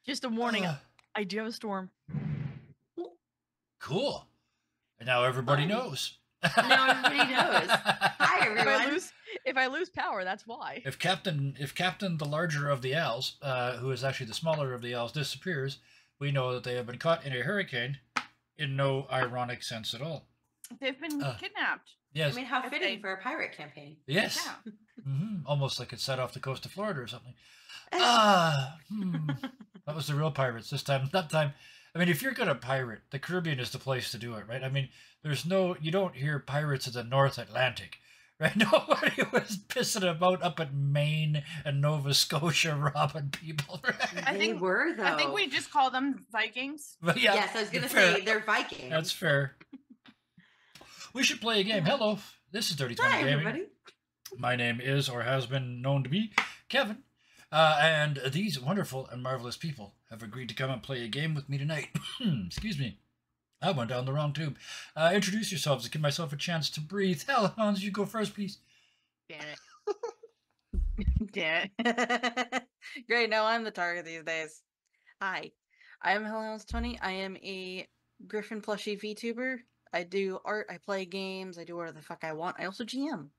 Just a warning. I do have a storm. Cool. And now everybody knows. Now everybody knows. Hi, everyone. If I lose power, that's why. If Captain the larger of the owls, who is actually the smaller of the owls, disappears, we know that they have been caught in a hurricane in no ironic sense at all. They've been kidnapped. Yes. I mean, how fitting for a pirate campaign. Yes. Yeah. Almost like it's set off the coast of Florida or something. That was the real pirates this time. That time, I mean, if you're going to pirate, the Caribbean is the place to do it, right? I mean, you don't hear pirates in the North Atlantic, right? Nobody was pissing about up at Maine and Nova Scotia robbing people, right? I think we just call them Vikings. But yeah, yes, I was going to say they're Vikings. That's fair. We should play a game. Hello, this is Dirty 20 Hi, Gaming. everybody. My name is, or has been known to be, Kevin. And these wonderful and marvelous people have agreed to come and play a game with me tonight. Excuse me. I went down the wrong tube. Introduce yourselves to give myself a chance to breathe. Hell, Hans, you go first, please. Damn it. Damn it. Great, now I'm the target these days. Hi, I'm Hellhounds20. I am a Griffin plushie VTuber. I do art, I play games, I do whatever the fuck I want. I also GM.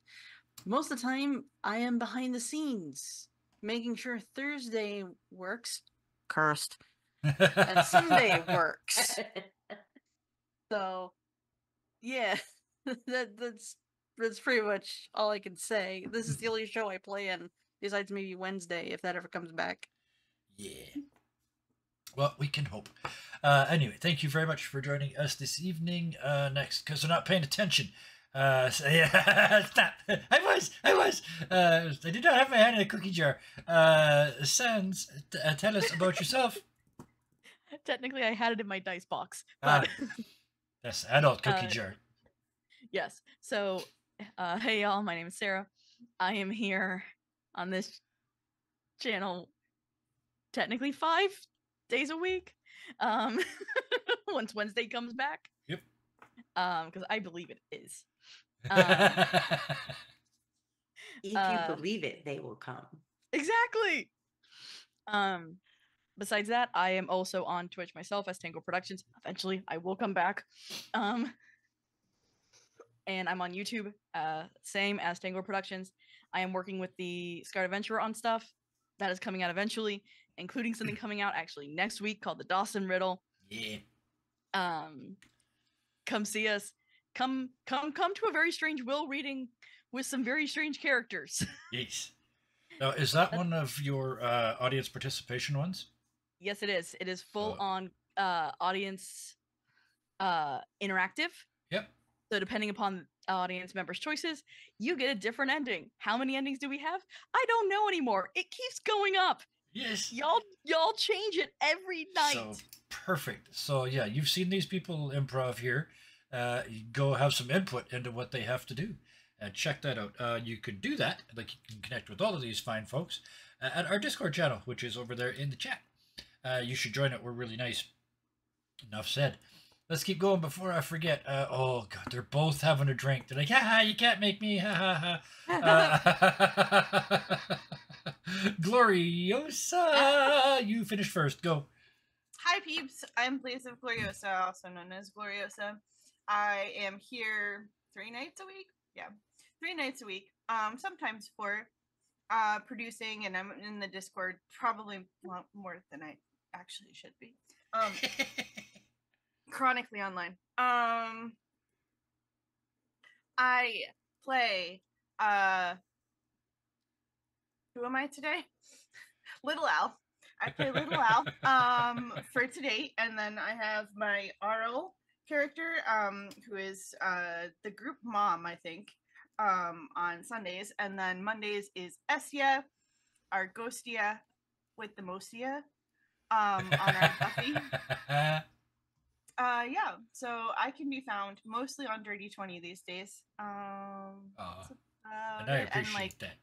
Most of the time, I am behind the scenes, making sure Thursday works. Cursed. And Sunday works. So, yeah, that's pretty much all I can say. This is the only show I play in, besides maybe Wednesday, if that ever comes back. Yeah. Well, we can hope. Anyway, thank you very much for joining us this evening. Next, because they're not paying attention. So yeah, stop. I was. I did not have my hand in a cookie jar. Sans, tell us about yourself. Technically, I had it in my dice box. But that's adult cookie jar. Yes. So, hey y'all, my name is Sarah. I am here on this channel technically 5 days a week. Once Wednesday comes back. Yep. Because I believe it is. If you believe it, they will come. Exactly. Besides that, I am also on Twitch myself as Tango Productions. Eventually, I will come back. And I'm on YouTube, same as Tango Productions. I am working with the Scarred Adventurer on stuff. That is coming out eventually, including something coming out actually next week called the Dawson Riddle. Yeah. Come see us. Come to a very strange will reading with some very strange characters. Yes. Now, is that one of your audience participation ones? Yes, it is. It is full on audience interactive. Yep. So depending upon audience members' choices, you get a different ending. How many endings do we have? I don't know anymore. It keeps going up. Yes. Y'all change it every night. So perfect. So yeah, you've seen these people improv here. You go have some input into what they have to do. Check that out. You could do that. Like, you can connect with all of these fine folks at our Discord channel, which is over there in the chat. You should join it. We're really nice. Enough said. Let's keep going before I forget. Oh god, they're both having a drink. They're like, ha, you can't make me, ha. Gloriosa, you finish first. Go. Hi peeps, I'm Blaze of Gloriosa, also known as Gloriosa. I am here 3 nights a week. Yeah, 3 nights a week. Sometimes 4. Producing, and I'm in the Discord probably more than I actually should be. Chronically online. I play who am I today? Little Al. I play Little Al for today, and then I have my RL character who is the group mom, I think, on Sundays, and then Mondays is Essia, our Ghostia with the Mostia on our Buffy. Yeah, so I can be found mostly on Dirty 20 these days. And I appreciate that.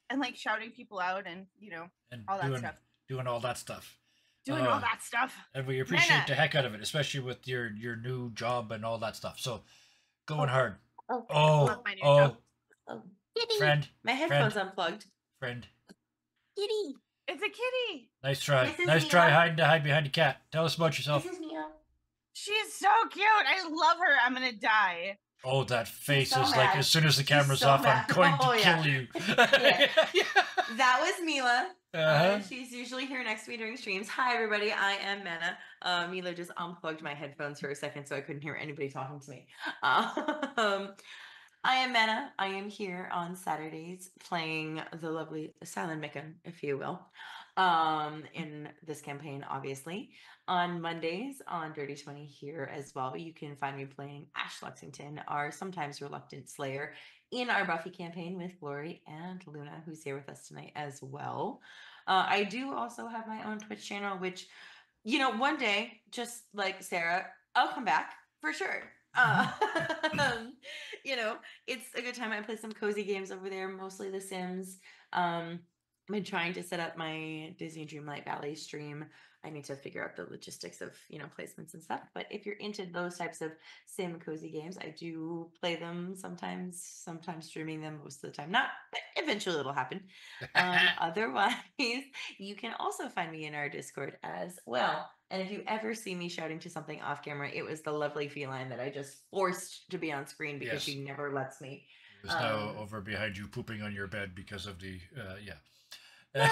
And like shouting people out and, you know, and all that stuff. Doing all that stuff. Doing all that stuff. And we appreciate the heck out of it, especially with your new job and all that stuff. So, going hard. Oh. Friend. My headphones unplugged. Friend. Kitty. It's a kitty. Nice try. This is Nice try Mia. hide behind a cat. Tell us about yourself. This is Mia. She's so cute. I love her. I'm gonna die. Oh, that face so is like, mad. as soon as the She's camera's so off, mad. I'm going Oh, to yeah. kill you. Yeah. That was Mila. Uh-huh. She's usually here next to me during streams. Hi, everybody. I am Mena. Mila just unplugged my headphones for a second, so I couldn't hear anybody talking to me. I am Mena. I am here on Saturdays playing the lovely Silent Mickan, if you will, in this campaign, obviously. On Mondays on Dirty 20 here as well, you can find me playing Ash Lexington, our sometimes reluctant slayer, in our Buffy campaign with Glory and Luna, who's here with us tonight as well. I do also have my own Twitch channel, which, one day, just like Sarah, I'll come back for sure. It's a good time. I play some cozy games over there, mostly The Sims. I've been trying to set up my Disney Dreamlight Valley stream. I need to figure out the logistics of, placements and stuff. But if you're into those types of sim cozy games, I do play them sometimes streaming them, most of the time not, but eventually it'll happen. Otherwise, you can also find me in our Discord as well. And if you ever see me shouting to something off camera, it was the lovely feline that I just forced to be on screen because she never lets me. Who's now over behind you pooping on your bed because of the, No,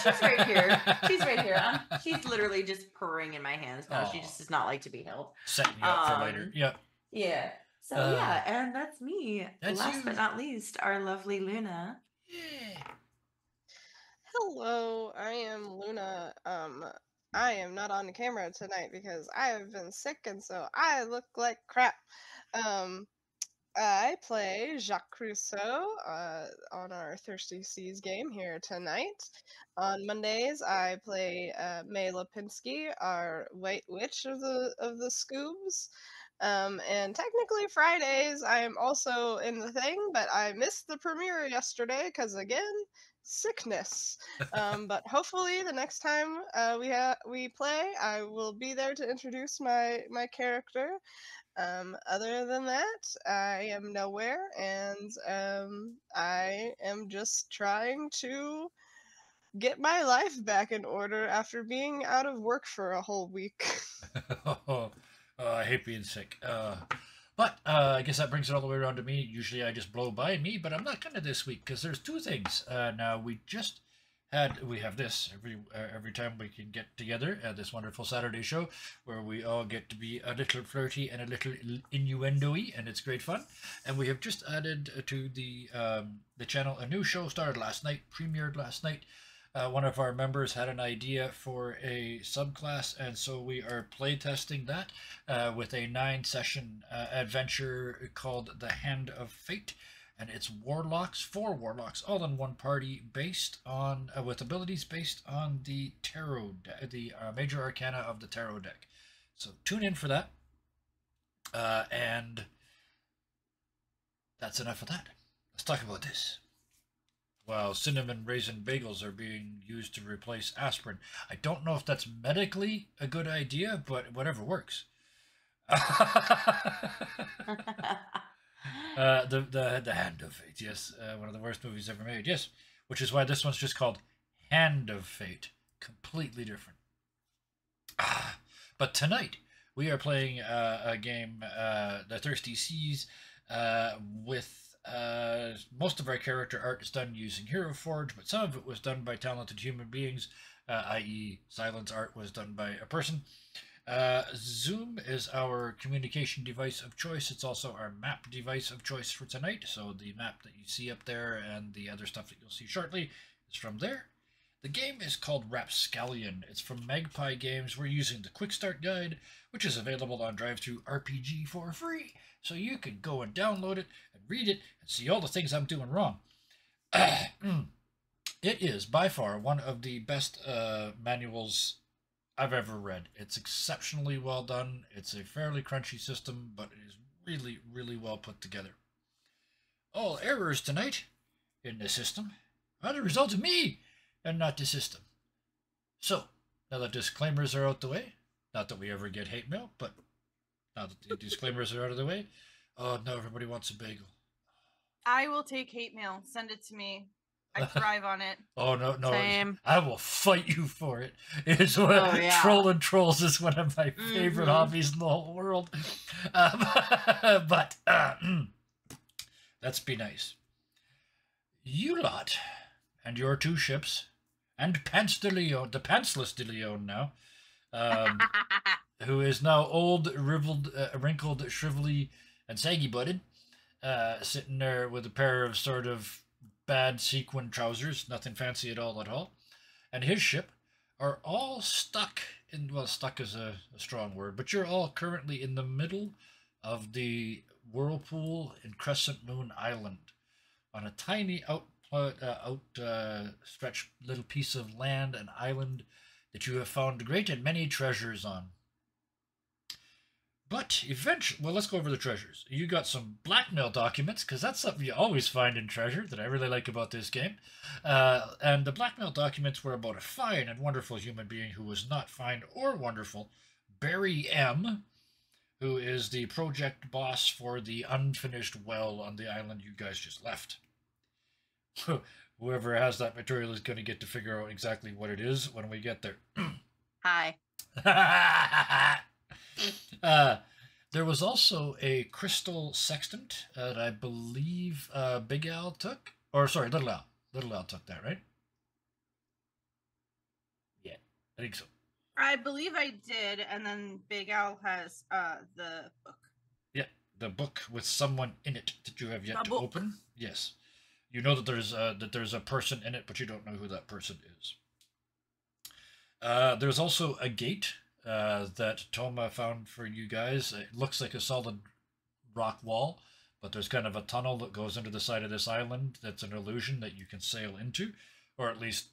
she's right here. She's right here. She's literally just purring in my hands now. She just does not like to be held. Setting you up for later. Yep. Yeah. So and that's me. Last but not least, our lovely Luna. Yeah. Hello, I am Luna. I am not on the camera tonight because I have been sick and so I look like crap. I play Jacques Rousseau on our Thirsty Seas game here tonight. On Mondays, I play May Lipinski, our White Witch of the Scoobs. And technically Fridays, I am also in the thing, but I missed the premiere yesterday because again, sickness. But hopefully the next time we play, I will be there to introduce my character. Other than that, I am nowhere, and I am just trying to get my life back in order after being out of work for a whole week. I hate being sick. But I guess that brings it all the way around to me. Usually I just blow by me, but I'm not going to this week because there's two things. Now we have this every time we can get together at this wonderful Saturday show where we all get to be a little flirty and a little innuendo-y, and it's great fun. And we have just added to the channel a new show started last night, premiered last night. One of our members had an idea for a subclass, and so we are playtesting that with a 9-session adventure called The Hand of Fate. And it's four warlocks, all in one party, based on with abilities based on the tarot, the major arcana of the tarot deck. So tune in for that, and that's enough of that. Let's talk about this. Well, cinnamon raisin bagels are being used to replace aspirin. I don't know if that's medically a good idea, but whatever works. The Hand of Fate, yes, one of the worst movies ever made, yes, which is why this one's just called Hand of Fate, completely different. But tonight we are playing a game, The Thirsty Seas, with most of our character art is done using Hero Forge, but some of it was done by talented human beings, i.e. Silence art was done by a person. Zoom is our communication device of choice. It's also our map device of choice for tonight. So the map that you see up there and the other stuff that you'll see shortly is from there. The game is called Rapscallion. It's from Magpie Games. We're using the Quick Start Guide, which is available on DriveThru RPG for free. So you can go and download it and read it and see all the things I'm doing wrong. It is by far one of the best manuals I've ever read. It's exceptionally well done. It's a fairly crunchy system, but it is really, really well put together. All errors tonight in the system are the result of me and not the system. So, now that disclaimers are out the way, not that we ever get hate mail, but now that the disclaimers are out of the way, oh, now everybody wants a bagel. I will take hate mail. Send it to me. I thrive on it. Oh no, no! Same. I will fight you for it. It's what Oh, yeah. trolling trolls is one of my favorite Mhm. hobbies in the whole world. But let's be nice. You lot and your 2 ships and Pants de Leon, the Pantsless de Leon now, who is now old, wrinkled, shrivelly, and saggy-butted, sitting there with a pair of sort of bad sequin trousers, nothing fancy at all, and his ship are all stuck in, well, stuck is a strong word, but you're all currently in the middle of the whirlpool in Crescent Moon Island on a tiny stretched little piece of land, an island that you have found great and many treasures on. But eventually, well, let's go over the treasures. You got some blackmail documents, because that's something you always find in treasure that I really like about this game. And the blackmail documents were about a fine and wonderful human being who was not fine or wonderful, Barry M., who is the project boss for the unfinished well on the island you guys just left. Whoever has that material is going to get to figure out exactly what it is when we get there. Hi. There was also a crystal sextant that I believe Big Al took. Or, sorry, Little Al. Little Al took that, right? Yeah, I think so. I believe I did, and then Big Al has the book. Yeah, the book with someone in it that you have yet The to book. open. Yes. You know that there's a person in it, but you don't know who that person is. There's also a gate that Toma found for you guys. It looks like a solid rock wall, but there's kind of a tunnel that goes into the side of this island that's an illusion that you can sail into, or at least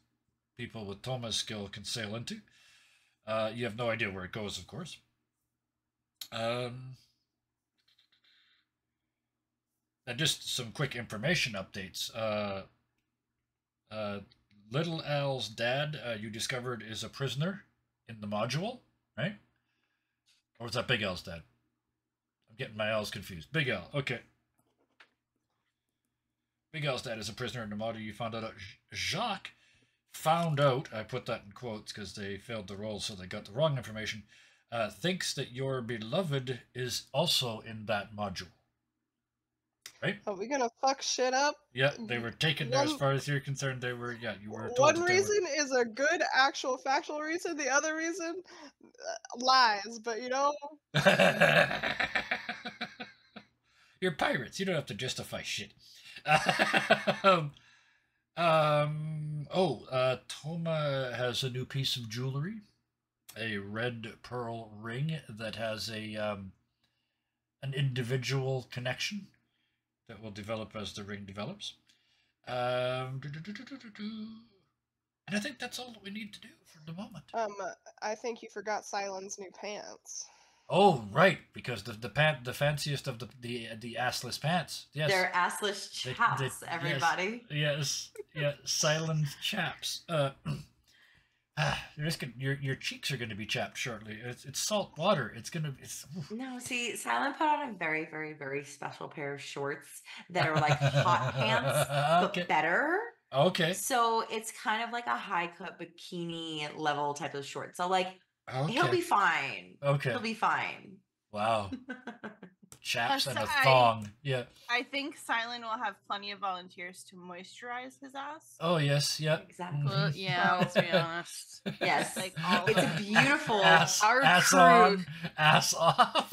people with Toma's skill can sail into. You have no idea where it goes, of course. And just some quick information updates. Little Al's dad, you discovered, is a prisoner in the module, right? Or was that Big Al's dad? I'm getting my L's confused. Big Al, okay. Big Al's dad is a prisoner in the module. You found out. Jacques found out, I put that in quotes because they failed the roll, so they got the wrong information, thinks that your beloved is also in that module. Right? Are we gonna fuck shit up? Yeah, they were taken there as far as you're concerned. They were, yeah, you were told One that they reason is a good actual factual reason. The other reason, lies. But you know, were... You're pirates. You don't have to justify shit. Toma has a new piece of jewelry. A red pearl ring that has a an individual connection that will develop as the ring develops. And I think that's all that we need to do for the moment. I think you forgot Cylon's new pants. Oh, right, because the fanciest of the assless pants. Yes, They're assless chaps, everybody. Yes, yeah, silent chaps. You're just gonna, your cheeks are going to be chapped shortly. It's salt water. It's gonna. No, see, Silent put on a very, very, very special pair of shorts that are like hot pants, Okay. but better. Okay. So it's kind of like a high cut bikini level type of short. So like Okay. he'll be fine. Okay. He'll be fine. Wow. Chaps and a Aside- thong. Yeah. I think Silent will have plenty of volunteers to moisturize his ass. Oh yes. Yep. Exactly. Well, yeah, let's be honest. Yes. Like all It's of a them. beautiful Ass, Our ass crew. on, ass off.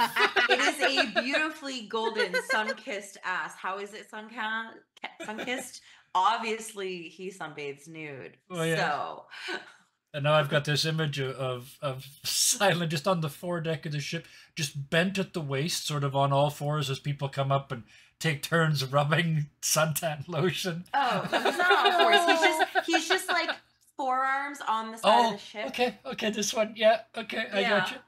it is a beautifully golden sun-kissed ass. How is it sun-kissed? Obviously he sunbathes nude. Oh, yeah. So And now I've got this image of Silent just on the foredeck of the ship, just bent at the waist, sort of on all fours as people come up and take turns rubbing suntan lotion. oh, no, he's not on fours. He's just like forearms on the side of the ship. Okay, this one, yeah, okay, I got you.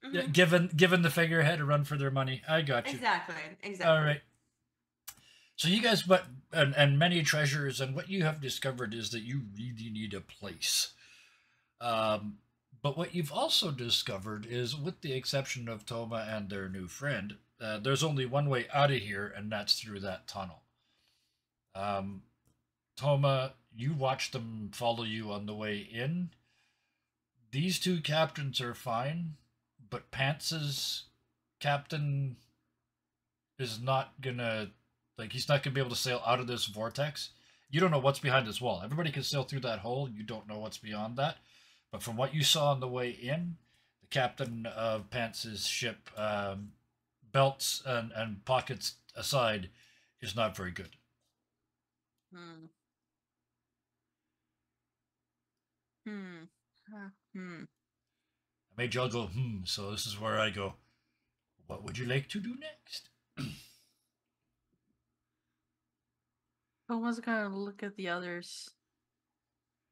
Mhm. Yeah, given the figurehead a run for their money, I got you. Exactly. All right. So you guys, and many treasures, and what you have discovered is that you really need a place. But what you've also discovered is, with the exception of Toma and their new friend, there's only one way out of here, and that's through that tunnel. Toma, you watch them follow you on the way in. These two captains are fine, but Pants's captain is not gonna, like, he's not gonna be able to sail out of this vortex. You don't know what's behind this wall. Everybody can sail through that hole. You don't know what's beyond that. But from what you saw on the way in, the captain of Pants's ship, belts and pockets aside, is not very good. Hmm. Hmm. Hmm. I made y'all go, so this is where I go. What would you like to do next? Toma's gonna look at the others.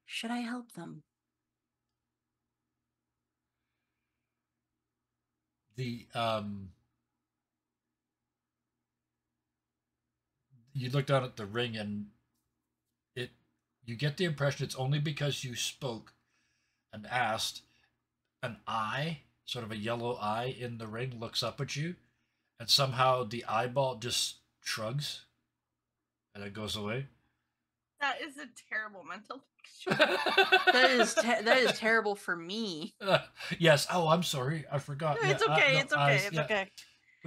Should I help them? The you look down at the ring and you get the impression it's only because you spoke and asked, an eye, sort of a yellow eye in the ring, looks up at you, and somehow the eyeball just shrugs and it goes away. That is a terrible mental picture. That is terrible for me. Yes. Oh, I'm sorry. I forgot. It's Yeah, okay. no, It's okay. eyes, It's yeah. okay.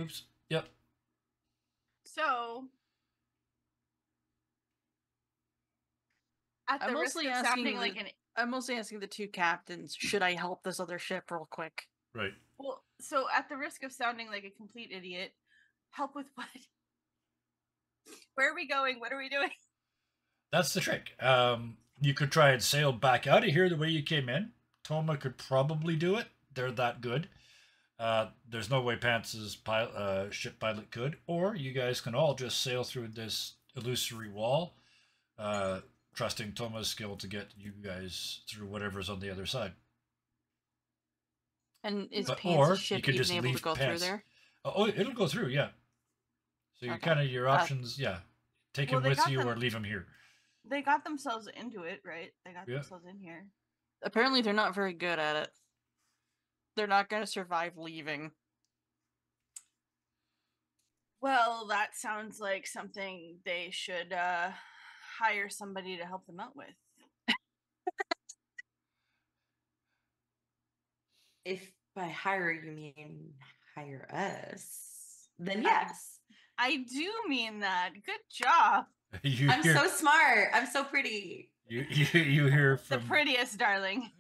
Oops. Yep. So, at the I'm risk mostly of asking sounding like an I'm mostly asking the two captains, should I help this other ship real quick? Right. well, so at the risk of sounding like a complete idiot, help with what? Where are we going? What are we doing? That's the trick. You could try and sail back out of here the way you came in. Toma could probably do it. They're that good. There's no way Pants's ship pilot could. Or you guys can all just sail through this illusory wall, trusting Toma's skill to get you guys through whatever's on the other side. And is Or Pants' you ship could even just able to leave go through Pants. there? Oh, it'll go through, yeah. So you're Okay. kind of your options, yeah. Take Well, him they with got you them- or leave him here. They got themselves into it, right? They got Yeah. themselves in here. Apparently they're not very good at it. They're not going to survive leaving. Well, that sounds like something they should hire somebody to help them out with. If by hire you mean hire us, then yes. I do mean that. Good job. You I'm hear, so smart. I'm so pretty. you hear The from prettiest, darling.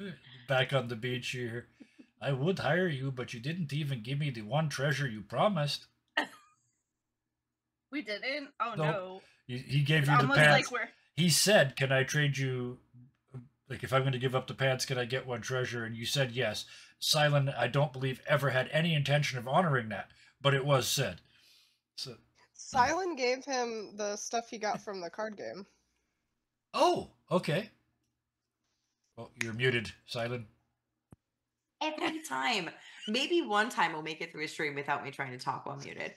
back on the beach. You hear, I would hire you, but you didn't even give me the one treasure you promised. We didn't? Oh, Nope. no. He gave It's you the almost pants. like we're... He said, "Can I trade you? Like, if I'm going to give up the pants, can I get one treasure?" And you said yes. Silent, I don't believe, ever had any intention of honoring that, but it was said. So, Silent gave him the stuff he got from the card game. oh, okay. Well, you're muted, Silent. Every time. Maybe one time we'll make it through a stream without me trying to talk while muted.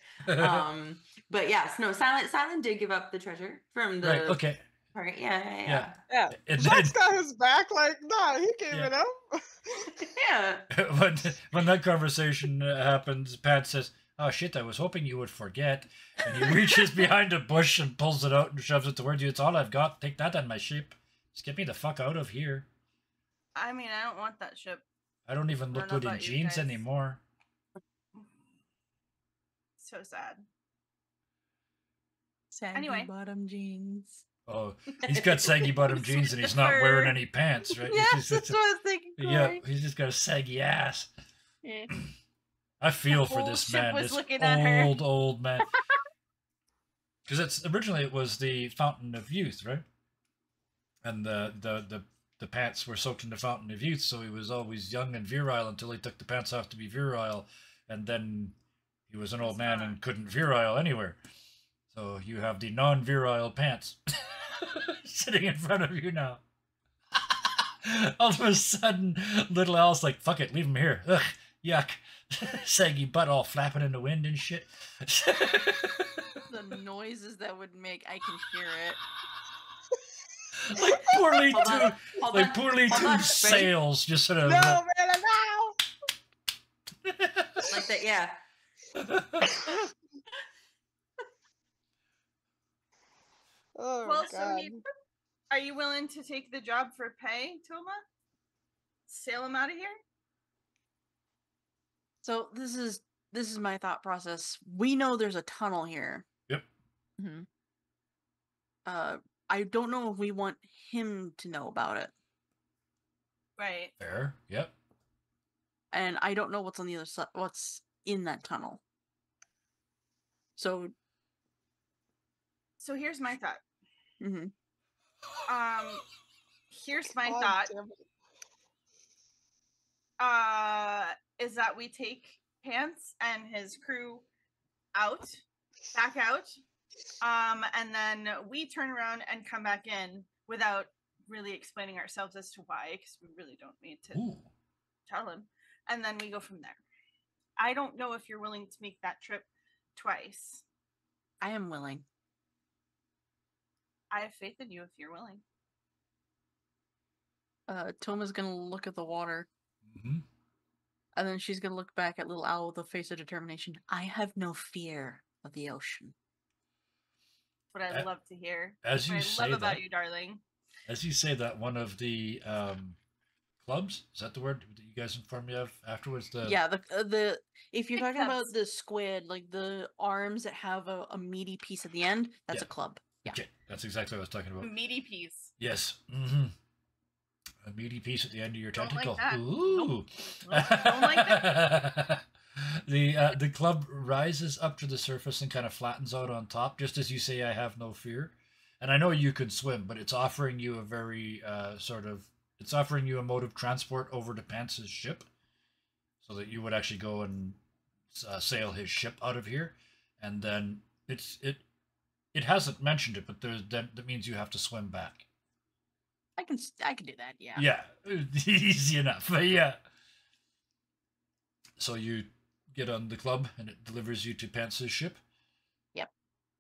But yes, no, Silent did give up the treasure from the Right. Okay. part. Yeah. Yeah. And Jack's then, got his back, like, nah, he gave Yeah. it up. Yeah. when that conversation happens, Pat says, "Oh shit! I was hoping you would forget." And he reaches behind a bush and pulls it out and shoves it towards you. It's all I've got. Take that on my ship. Just get me the fuck out of here. I mean, I don't want that ship. I don't even I look don't know good in about you jeans guys. anymore. So sad. Saggy Anyway. bottom jeans. Oh, he's got saggy bottom jeans and he's not wearing any pants, right? Yes, that's what I was thinking. Yeah, Corey. he's just got a saggy ass. Yeah. I feel The for whole this ship man, was this looking at her. old man. Because it's originally it was the Fountain of Youth, right? And the pants were soaked in the Fountain of Youth, so he was always young and virile until he took the pants off to be virile, and then he was an old man and couldn't virile anywhere. So you have the non-virile pants sitting in front of you now. All of a sudden, little Al's like, "Fuck it, leave him here. Ugh, yuck." Saggy butt all flapping in the wind and shit. The noises that would make, I can hear it. Like poorly Hold on, tuned, hold like on, poorly hold tuned on, ready? sails, just sort of. No, man, no! Like that, yeah. Oh, Well, God. so Are you willing to take the job for pay, Toma? Sail him out of here? So this is my thought process. We know there's a tunnel here. Yep. hmm I don't know if we want him to know about it. Right. Fair. Yep. And I don't know what's on the other side, what's in that tunnel. So, So here's my thought. mhm. Here's my God thought. damn it. Is that we take Pants and his crew back out, and then we turn around and come back in without really explaining ourselves as to why, because we really don't need to Ooh. tell him, and then we go from there. I don't know if you're willing to make that trip twice. I am willing. I have faith in you if you're willing. Toma's gonna look at the water, hmm and then she's gonna look back at Little Owl with a face of determination. I have no fear of the ocean. What I A- love to hear. as What you I say love about that- you, darling. As you say that, one of the clubs, is that the word that you guys informed me of afterwards? Yeah, the if you're Big talking about clubs. the squid, like the arms that have a meaty piece at the end, that's Yeah. a club. Yeah. Okay, that's exactly what I was talking about. Meaty piece. Yes. A meaty piece at the end of your Don't like tentacle. that. Ooh. Nope, don't like that. The club rises up to the surface and kind of flattens out on top, just as you say, I have no fear. And I know you can swim, but it's offering you a very it's offering you a mode of transport over to Pants's ship, so that you would actually go and sail his ship out of here, and then it hasn't mentioned it, but that means you have to swim back. I can do that. Yeah. Yeah, easy enough. But yeah. So you get on the club, and it delivers you to Pants's ship. Yep.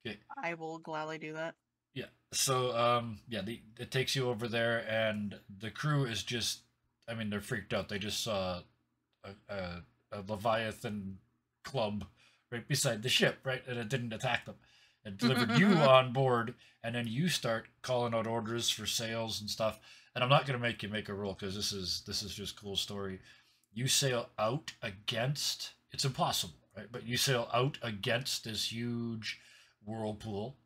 Okay. I will gladly do that. Yeah. So it takes you over there, and the crew is just, I mean, they're freaked out. They just saw a Leviathan club right beside the ship, right, and it didn't attack them. It delivered you on board, and then you start calling out orders for sails and stuff. And I'm not gonna make you make a roll, because this is just cool story. You sail out against, it's impossible, right? But you sail out against this huge whirlpool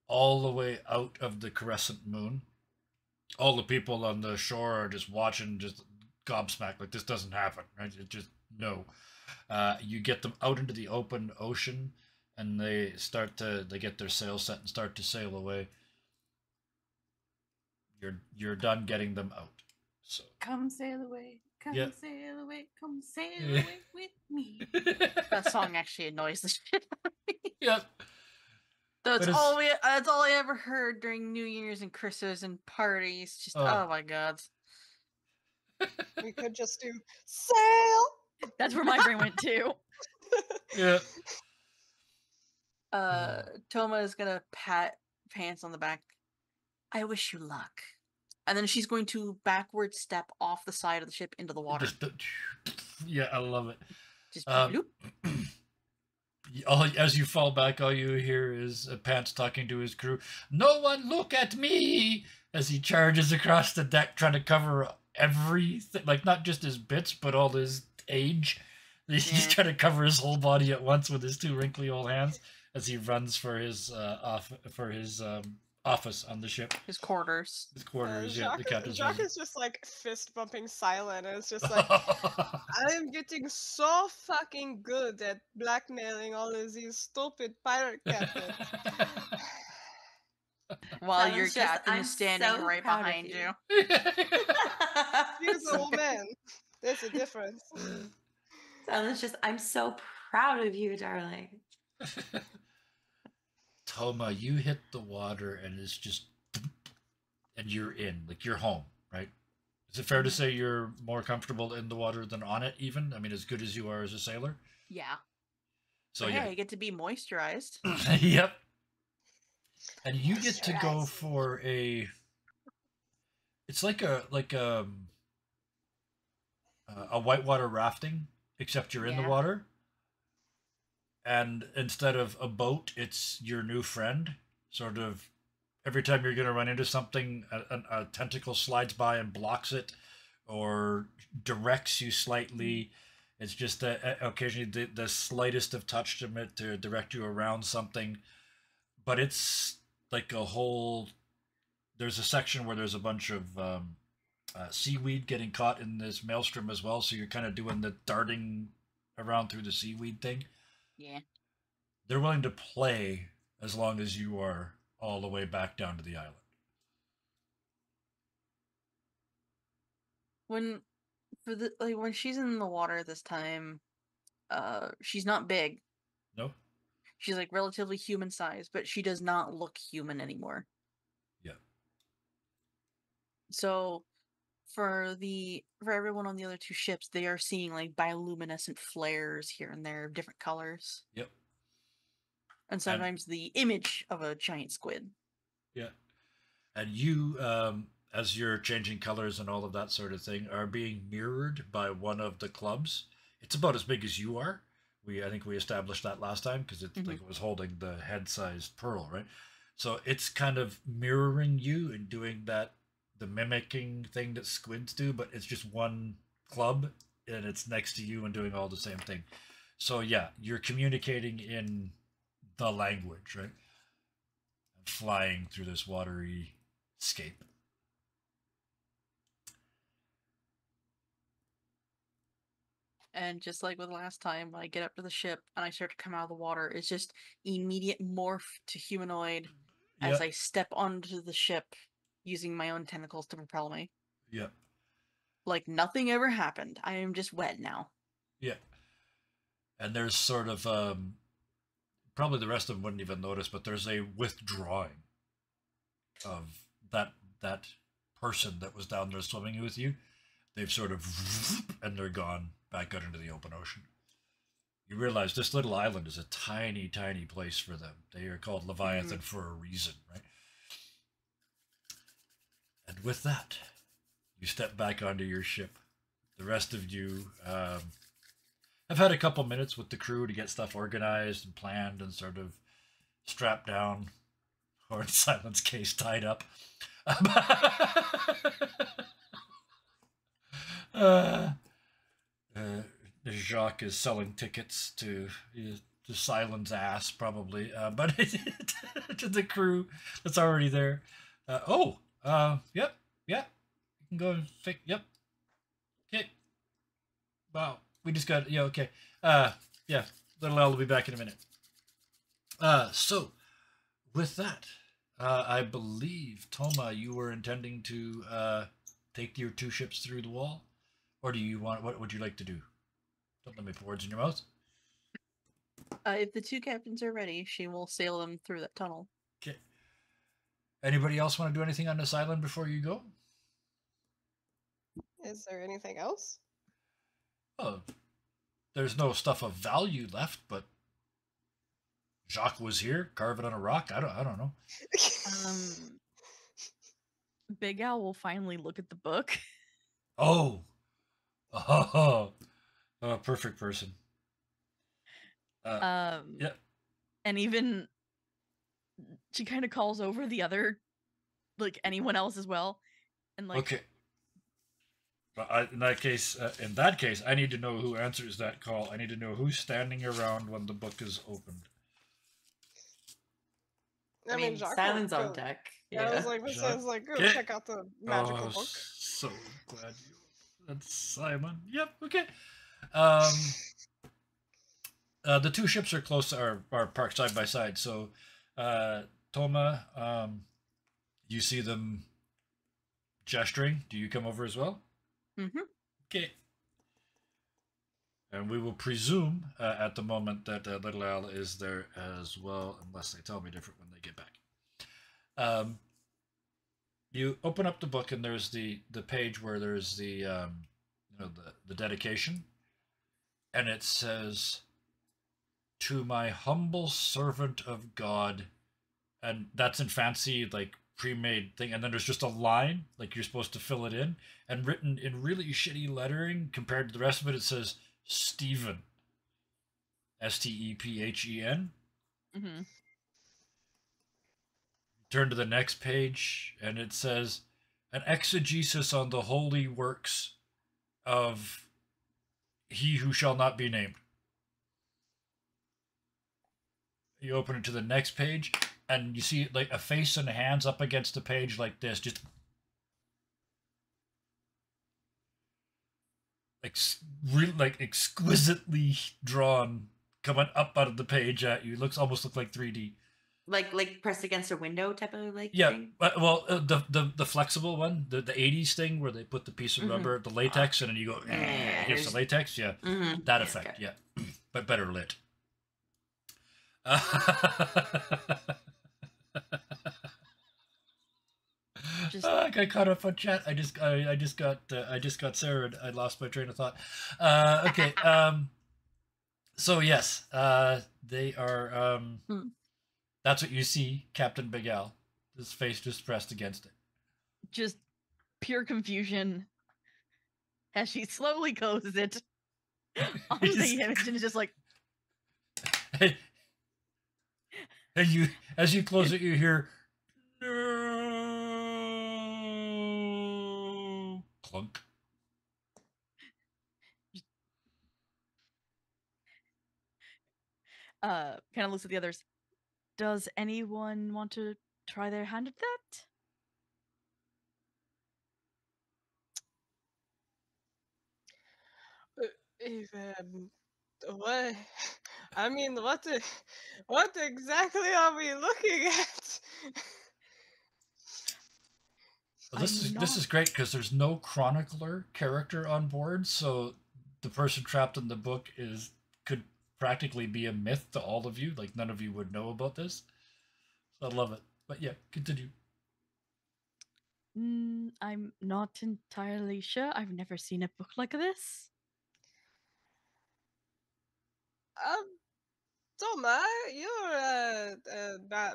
all the way out of the crescent moon. All the people on the shore are just watching, just gobsmacked, like this doesn't happen, right? It just, no. You get them out into the open ocean, and they get their sail set and start to sail away. You're done getting them out. So Come sail away. Come Yeah. sail away. Come sail Yeah. away with me. That song actually annoys the shit out of me. Yep. That's But it's- all that's all I ever heard during New Year's and Christmas and parties. Just Oh. oh my god. We could just do sail. That's where my brain went too. Yeah. Toma is gonna pat Pants on the back. I wish you luck. And then she's going to backward step off the side of the ship into the water. Yeah, I love it. Just Um, bloop. As you fall back, all you hear is Pants talking to his crew. No one look at me! As he charges across the deck, trying to cover everything, like not just his bits, but all his age. He's Yeah. trying to cover his whole body at once with his two wrinkly old hands as he runs for his office on the ship. His quarters. His quarters, yeah, the captain's Jacques residence. is just like fist bumping silent, and it's just like I am getting so fucking good at blackmailing all of these stupid pirate captains. While That your was just- captain I'm is standing so right proud of behind you. you. He's an old man. There's a difference. So it's just, I'm so proud of you, darling. Toma, you hit the water and it's just, and you're in, like you're home, right? Is it fair to say you're more comfortable in the water than on it, even? I mean, as good as you are as a sailor. Yeah. So But yeah, hey, I get to be moisturized. yep. And you get to go Moisturized. for a. It's like a whitewater rafting, except you're in the Yeah. water. And instead of a boat, it's your new friend, sort of every time you're going to run into something, a tentacle slides by and blocks it, or directs you slightly. It's just that occasionally the slightest of touch to direct you around something. But it's like a whole. There's a section where there's a bunch of seaweed getting caught in this maelstrom as well. So you're kind of doing the darting around through the seaweed thing. Yeah. They're willing to play as long as you are all the way back down to the island. When she's in the water this time, she's not big. No? She's like relatively human sized, but she does not look human anymore. Yeah. So for everyone on the other two ships, they are seeing like bioluminescent flares here and there of different colors. Yep. And sometimes the image of a giant squid. Yeah. And you, as you're changing colors and all of that sort of thing, are being mirrored by one of the clubs. It's about as big as you are. I think we established that last time because it's like it was holding the head-sized pearl, right? So it's kind of mirroring you and doing the mimicking thing that squids do, but it's just one club and it's next to you and doing all the same thing. So yeah, you're communicating in the language, right? And flying through this watery scape. And just like with last time, when I get up to the ship and I start to come out of the water, it's just immediate morph to humanoid as I step onto the ship using my own tentacles to propel me. Yep. Like nothing ever happened. I am just wet now. Yeah. And there's sort of probably the rest of them wouldn't even notice, but there's a withdrawing of that person that was down there swimming with you. They've sort of and they're gone back out into the open ocean. You realize this little island is a tiny, tiny place for them. They are called Leviathan for a reason, right? And with that, you step back onto your ship. The rest of you have had a couple minutes with the crew to get stuff organized and planned and sort of strapped down, or in Silence case, tied up. Jacques is selling tickets to Silent's ass, probably, but to the crew that's already there. Yep, you can go and fix. Yep. Okay. Wow, we just got okay. Yeah, little L will be back in a minute. So with that, I believe Toma, you were intending to take your two ships through the wall, or do you want? What would you like to do? Don't let me put words in your mouth. If the two captains are ready, she will sail them through that tunnel. Okay. Anybody else want to do anything on this island before you go? Is there anything else? Oh, there's no stuff of value left, but Jacques was here, carving on a rock. I don't know. Big Al will finally look at the book. Oh, perfect person. Yeah. And even she kind of calls over the other, like anyone else as well, and like. Okay. But in that case, I need to know who answers that call. I need to know who's standing around when the book is opened. I mean, Jacques Silence on deck. Yeah, I was like, this sounds like, go check out the magical book. So glad that's Simon. Yep. Okay. The two ships are close, are parked side by side. So, Toma, you see them gesturing. Do you come over as well? Mm-hmm. Okay. And we will presume at the moment that Little Al is there as well, unless they tell me different when they get back. You open up the book, and there's the page where there's the the dedication, and it says, "To my humble servant of God," and that's in fancy like pre-made thing, and then there's just a line like you're supposed to fill it in, and written in really shitty lettering compared to the rest of it, it says Stephen, Stephen. Mm-hmm. turn to the next page, and it says, "An exegesis on the holy works of he who shall not be named." You open it to the next page, and you see like a face and hands up against the page like this, just like exquisitely drawn, coming up out of the page at you. It almost look like 3D. Like pressed against a window type of like Yeah, thing. well, the flexible one, the 80s thing where they put the piece of rubber, the latex, and then you go, here's the latex. Yeah, that effect. Yeah, but better lit. I got caught up on chat. I just got Sarah. And I lost my train of thought. Okay. So yes, they are. That's what you see, Captain Big Al. His face just pressed against it. Just pure confusion as she slowly closes it on the image, and it's just like. And you, as you close it, you hear clunk. Kind of looks at the others. Does anyone want to try their hand at that? What? I mean, what exactly are we looking at? Well, this is great because there's no chronicler character on board, so the person trapped in the book could practically be a myth to all of you. Like none of you would know about this. So I love it. But yeah, continue. I'm not entirely sure. I've never seen a book like this. Toma, you're a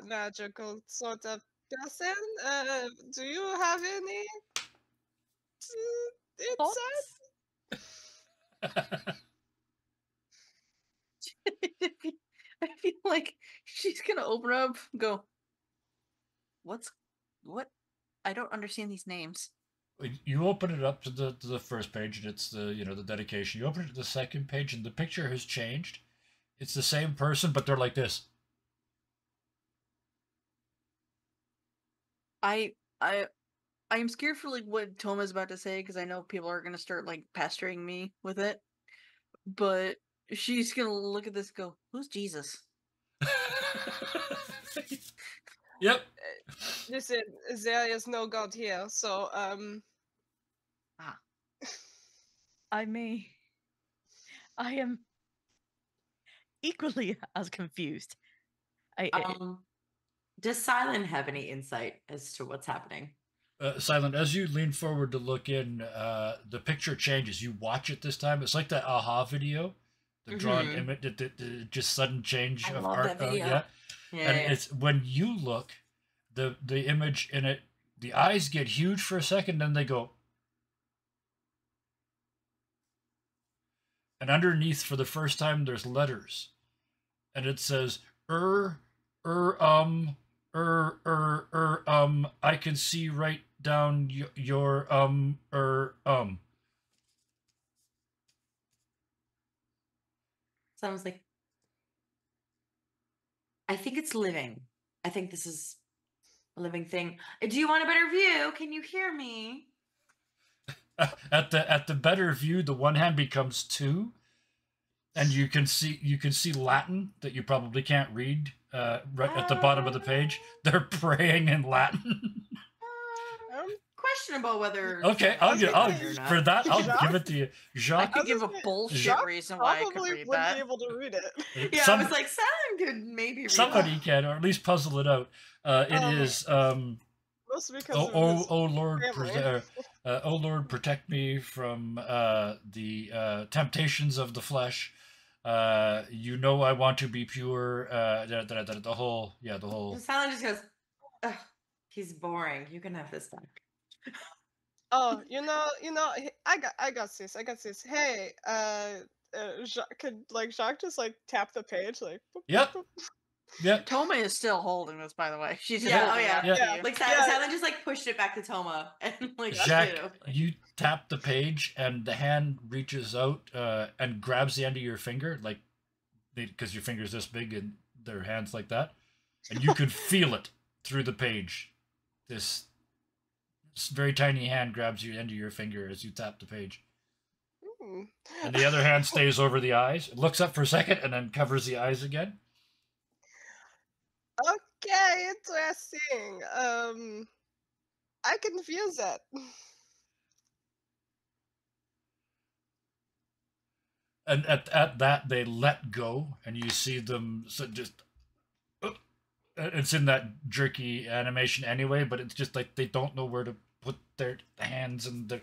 magical sort of person. Do you have any insight? I feel like she's gonna open up, go, what? I don't understand these names. You open it up to the first page, and it's the the dedication. You open it to the second page, and the picture has changed. It's the same person, but they're like this. I'm scared for like what Toma's about to say because I know people are gonna start like pestering me with it. But she's gonna look at this and go, "Who's Jesus?" Yep. Listen, there is no God here, so I am equally as confused. Does Silent have any insight as to what's happening? Silent, as you lean forward to look in, the picture changes. You watch it this time. It's like that aha video, the drawn image, the just sudden change of art. Yeah, and it's when you look, the image in it, the eyes get huge for a second, then they go, and underneath, for the first time, there's letters, and it says I can see right down your Sounds like, I think it's living. I think this is a living thing. Do you want a better view? Can you hear me? At the better view, the one hand becomes two, and you can see Latin that you probably can't read. Right at the bottom of the page, they're praying in Latin. Questionable whether. Okay, I'll give it to you. Jacques. I could give a bullshit reason why I could read that. Be able to read it. Yeah, I was like, Silent could maybe read somebody that. can, or at least puzzle it out. It is mostly because oh Lord, protect me from the temptations of the flesh. You know I want to be pure. The whole. Silent just goes, ugh, he's boring. You can have this back. Oh, I got this. Hey, Jacques, could Jacques just like tap the page like? Boop, yep. boop, boop. Yep. Toma is still holding this, by the way. She's just Yeah, oh holding yeah. it Yeah. to you. Like Yeah. Silent just like pushed it back to Toma and like Jack, you know, like- you tap the page and the hand reaches out and grabs the end of your finger, like because your finger's this big and their hands like that, and you could feel it through the page. This very tiny hand grabs the end of your finger as you tap the page, Hmm. and the other hand stays over the eyes. It looks up for a second and then covers the eyes again. Okay, interesting. I can feel that. And at that, they let go, and you see them just. It's in that jerky animation anyway, but it's just like they don't know where to put their hands, and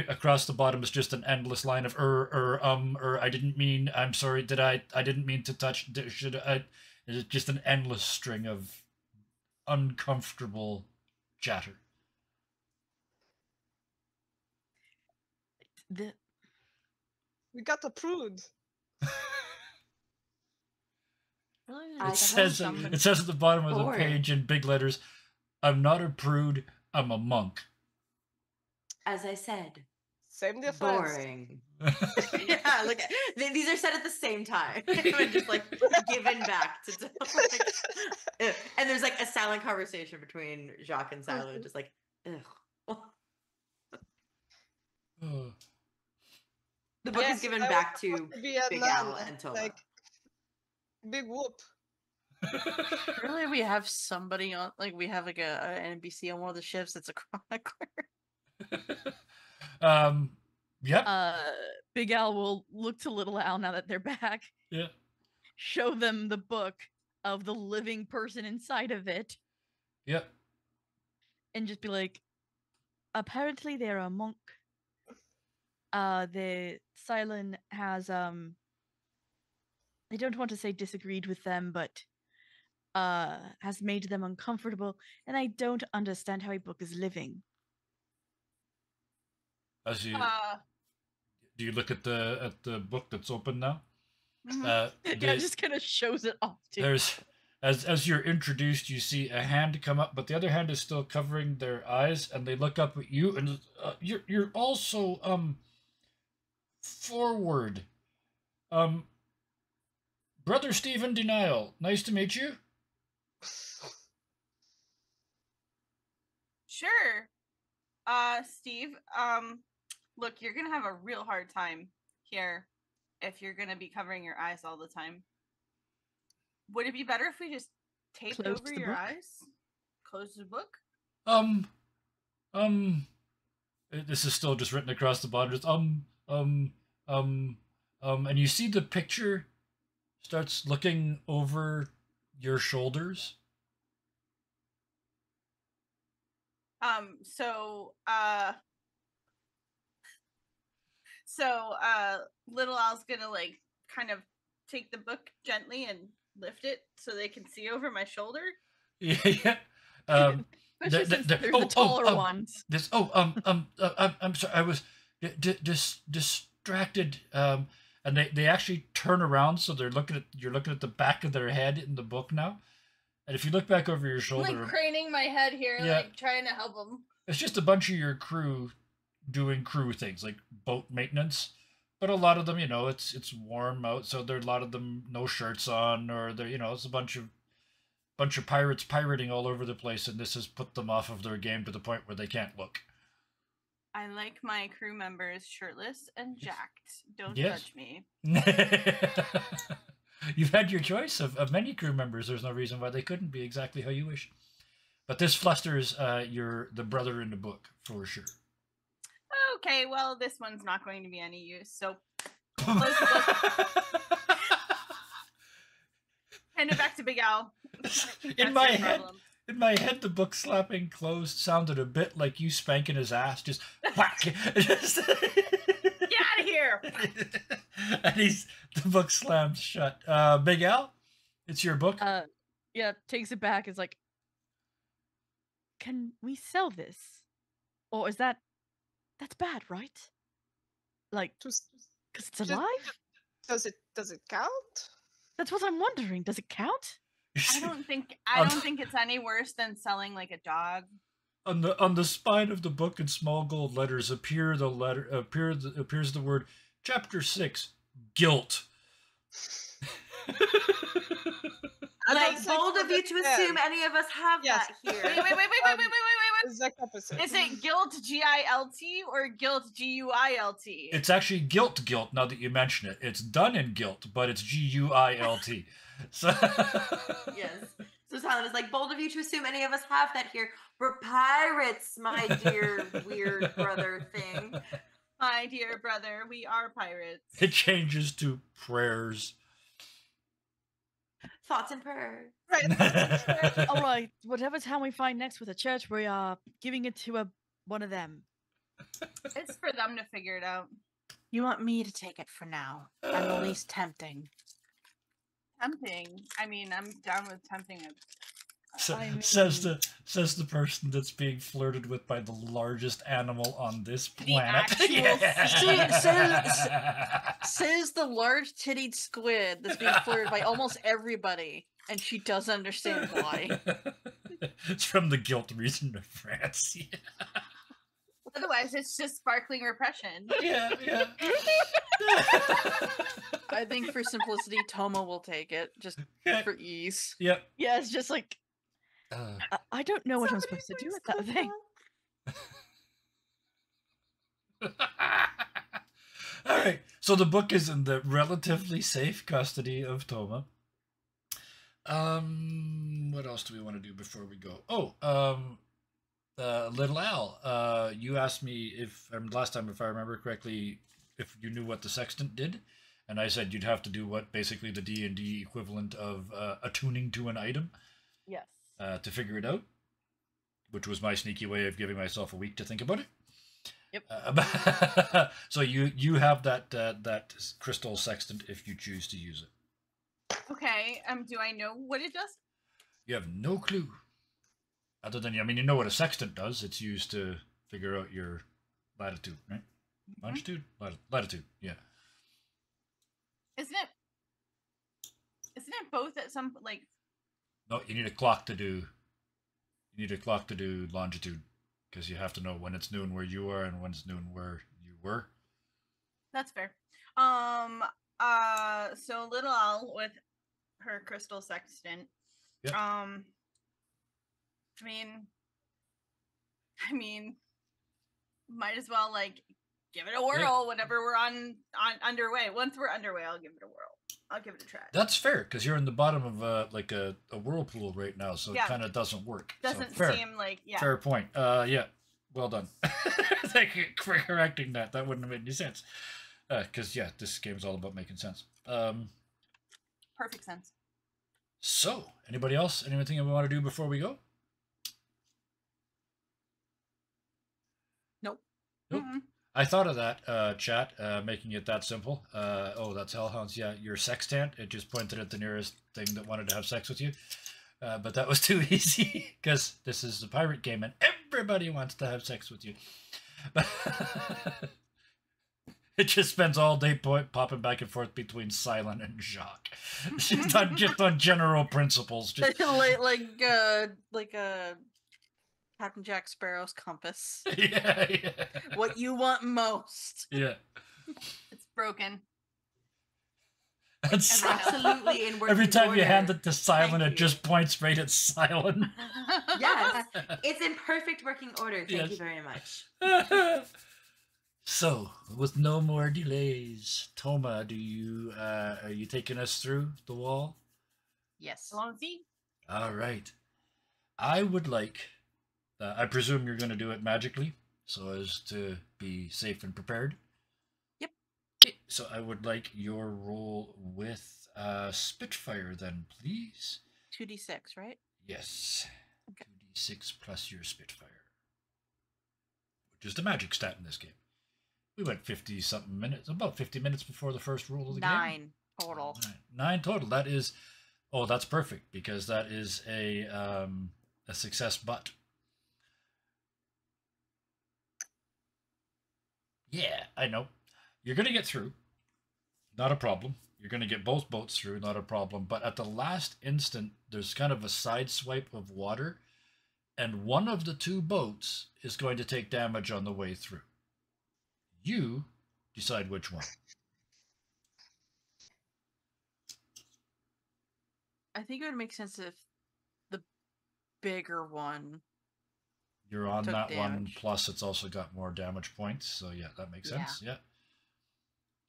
across the bottom is just an endless line of I didn't mean, I'm sorry, did I didn't mean to touch, should I? It's just an endless string of uncomfortable chatter. The We got a prude. I It says something it says at the bottom of the boring. page in big letters, "I'm not a prude, I'm a monk." As I said, Same difference. boring. Yeah, like these are said at the same time and just like given back to like, and there's like a silent conversation between Jacques and Silent, just like ugh. The book Yes, is given I was back supposed to be a Big nun, Al and Toma. like big whoop. Surely we have somebody on, like we have like an NPC on one of the ships that's a chronicler. Yep. Big Al will look to Little Al now that they're back. Yeah. Show them the book of the living person inside of it, Yep. and just be like, apparently they're a monk. The Silent has I don't want to say disagreed with them, but has made them uncomfortable, and I don't understand how a book is living. As you Uh, do you look at the book that's open now? mhm. Yeah, just kind of shows it off to you. There's as you're introduced, you see a hand come up, but the other hand is still covering their eyes, and they look up at you, and you're also forward, Brother Stephen Denial. Nice to meet you. Sure. Steve, look, you're gonna have a real hard time here if you're gonna be covering your eyes all the time. Would it be better if we just taped Close over the your book? eyes? Close the book? This is still just written across the bottom. Just and you see the picture starts looking over your shoulders. Little Al's gonna like kind of take the book gently and lift it so they can see over my shoulder. Yeah. Especially since they're the taller ones. This. I'm sorry. I was distracted. And they actually turn around, so you're looking at the back of their head in the book now. And if you look back over your I'm shoulder, like craning my head here, Yeah. like trying to help them. it's just a bunch of your crew doing crew things like boat maintenance. But a lot of them, it's warm out, so there are a lot of them no shirts on, or they're, it's a bunch of pirates pirating all over the place, and this has put them off of their game to the point where they can't look. I like my crew members shirtless and jacked. Don't Yes. judge me. You've had your choice of many crew members. There's no reason why they couldn't be exactly how you wish. But this flusters the brother in the book for sure. Okay, well, this one's not going to be any use, so close the book. Hand it back to Big Al. In my head, the book slapping closed sounded a bit like you spanking his ass. Just whack. Get out of here! And the book slams shut. Big Al, it's your book. Yeah, takes it back. Is like, can we sell this, or is that's bad, right? Like, Just- because it's alive. Does it count? That's what I'm wondering. Does it count? I don't think it's any worse than selling like a dog. On the spine of the book in small gold letters appears the word Chapter 6, Guilt. Like, bold of you to assume any of us have Yes. that here. Wait. Zecopposite. Is it guilt G-I-L-T or guilt G-U-I-L-T? It's actually guilt now that you mention it. It's done in guilt, but it's G-U-I-L-T. So Yes. So Silent is like, bold of you to assume any of us have that here. We're pirates, my dear weird brother thing. My dear brother, we are pirates. it changes to prayers. Thoughts and prayers. Right. All right. Whatever town we find next with a church, we are giving it to one of them. It's for them to figure it out. You want me to take it for now? I'm the least tempting. Tempting. I mean, I'm down with tempting. Says the person that's being flirted with by the largest animal on this planet. Says the large-tittied squid that's being flirted by almost everybody, and she doesn't understand why. It's from the guilt region of France. Otherwise, it's just sparkling repression. Yeah. I think for simplicity, Toma will take it, just for ease. Yep. Yeah, it's just like, I don't know what I'm supposed to do with that thing. All right. So the book is in the relatively safe custody of Toma. What else do we want to do before we go? Little Al, you asked me last time, if I remember correctly, if you knew what the sextant did, and I said you'd have to do what basically the D&D equivalent of attuning to an item. Yes. To figure it out, which was my sneaky way of giving myself a week to think about it. Yep. So you have that crystal sextant if you choose to use it. Okay. Do I know what it does? You have no clue. Other than, you know what a sextant does. It's used to figure out your latitude, right? Mm-hmm. Longitude? Latitude, yeah. Isn't it both at some, like... No, you need a clock to do longitude, because you have to know when it's noon where you are and when it's noon where you were. That's fair. So Little Al with her crystal sextant. Yep. I mean, might as well like give it a whirl whenever we're on underway. Once we're underway, I'll give it a whirl. I'll give it a try. That's fair, because you're in the bottom of a whirlpool right now, so it kind of doesn't work. Doesn't so seem like Fair point. Yeah. Well done. Thank you for correcting that. That wouldn't have made any sense. Because this game's all about making sense. Perfect sense. So, anybody else? Anything we want to do before we go? Nope. Mm-hmm. I thought of that, chat, making it that simple. That's Hellhounds. Yeah, your sextant. It just pointed at the nearest thing that wanted to have sex with you. But that was too easy, because this is a pirate game and everybody wants to have sex with you. It just spends all day popping back and forth between Silent and Jacques. just on general principles. Just... like Captain Jack Sparrow's compass. Yeah. What you want most. Yeah. It's broken. Absolutely in working Every time order. you hand it to Silent, Thank it just points straight at Silent. Yes, it's in perfect working order. Thank you very much. So, with no more delays, Toma, are you taking us through the wall? Yes. All right. I would like, I presume you're going to do it magically, so as to be safe and prepared. Yep. Okay, so I would like your roll with Spitfire then, please. 2d6, right? Yes. Okay. 2d6 plus your Spitfire, which is the magic stat in this game. We went 50-something minutes, about 50 minutes before the first rule of the game. 9 total. 9 total. That is, that's perfect, because that is a success but. Yeah, I know. You're going to get through. Not a problem. You're going to get both boats through, not a problem. But at the last instant, there's kind of a side swipe of water, and one of the two boats is going to take damage on the way through. You decide which one. I think it would make sense if the bigger one. You're on Took that one, damage. plus it's also got more damage points. So yeah, that makes Yeah. sense. Yeah.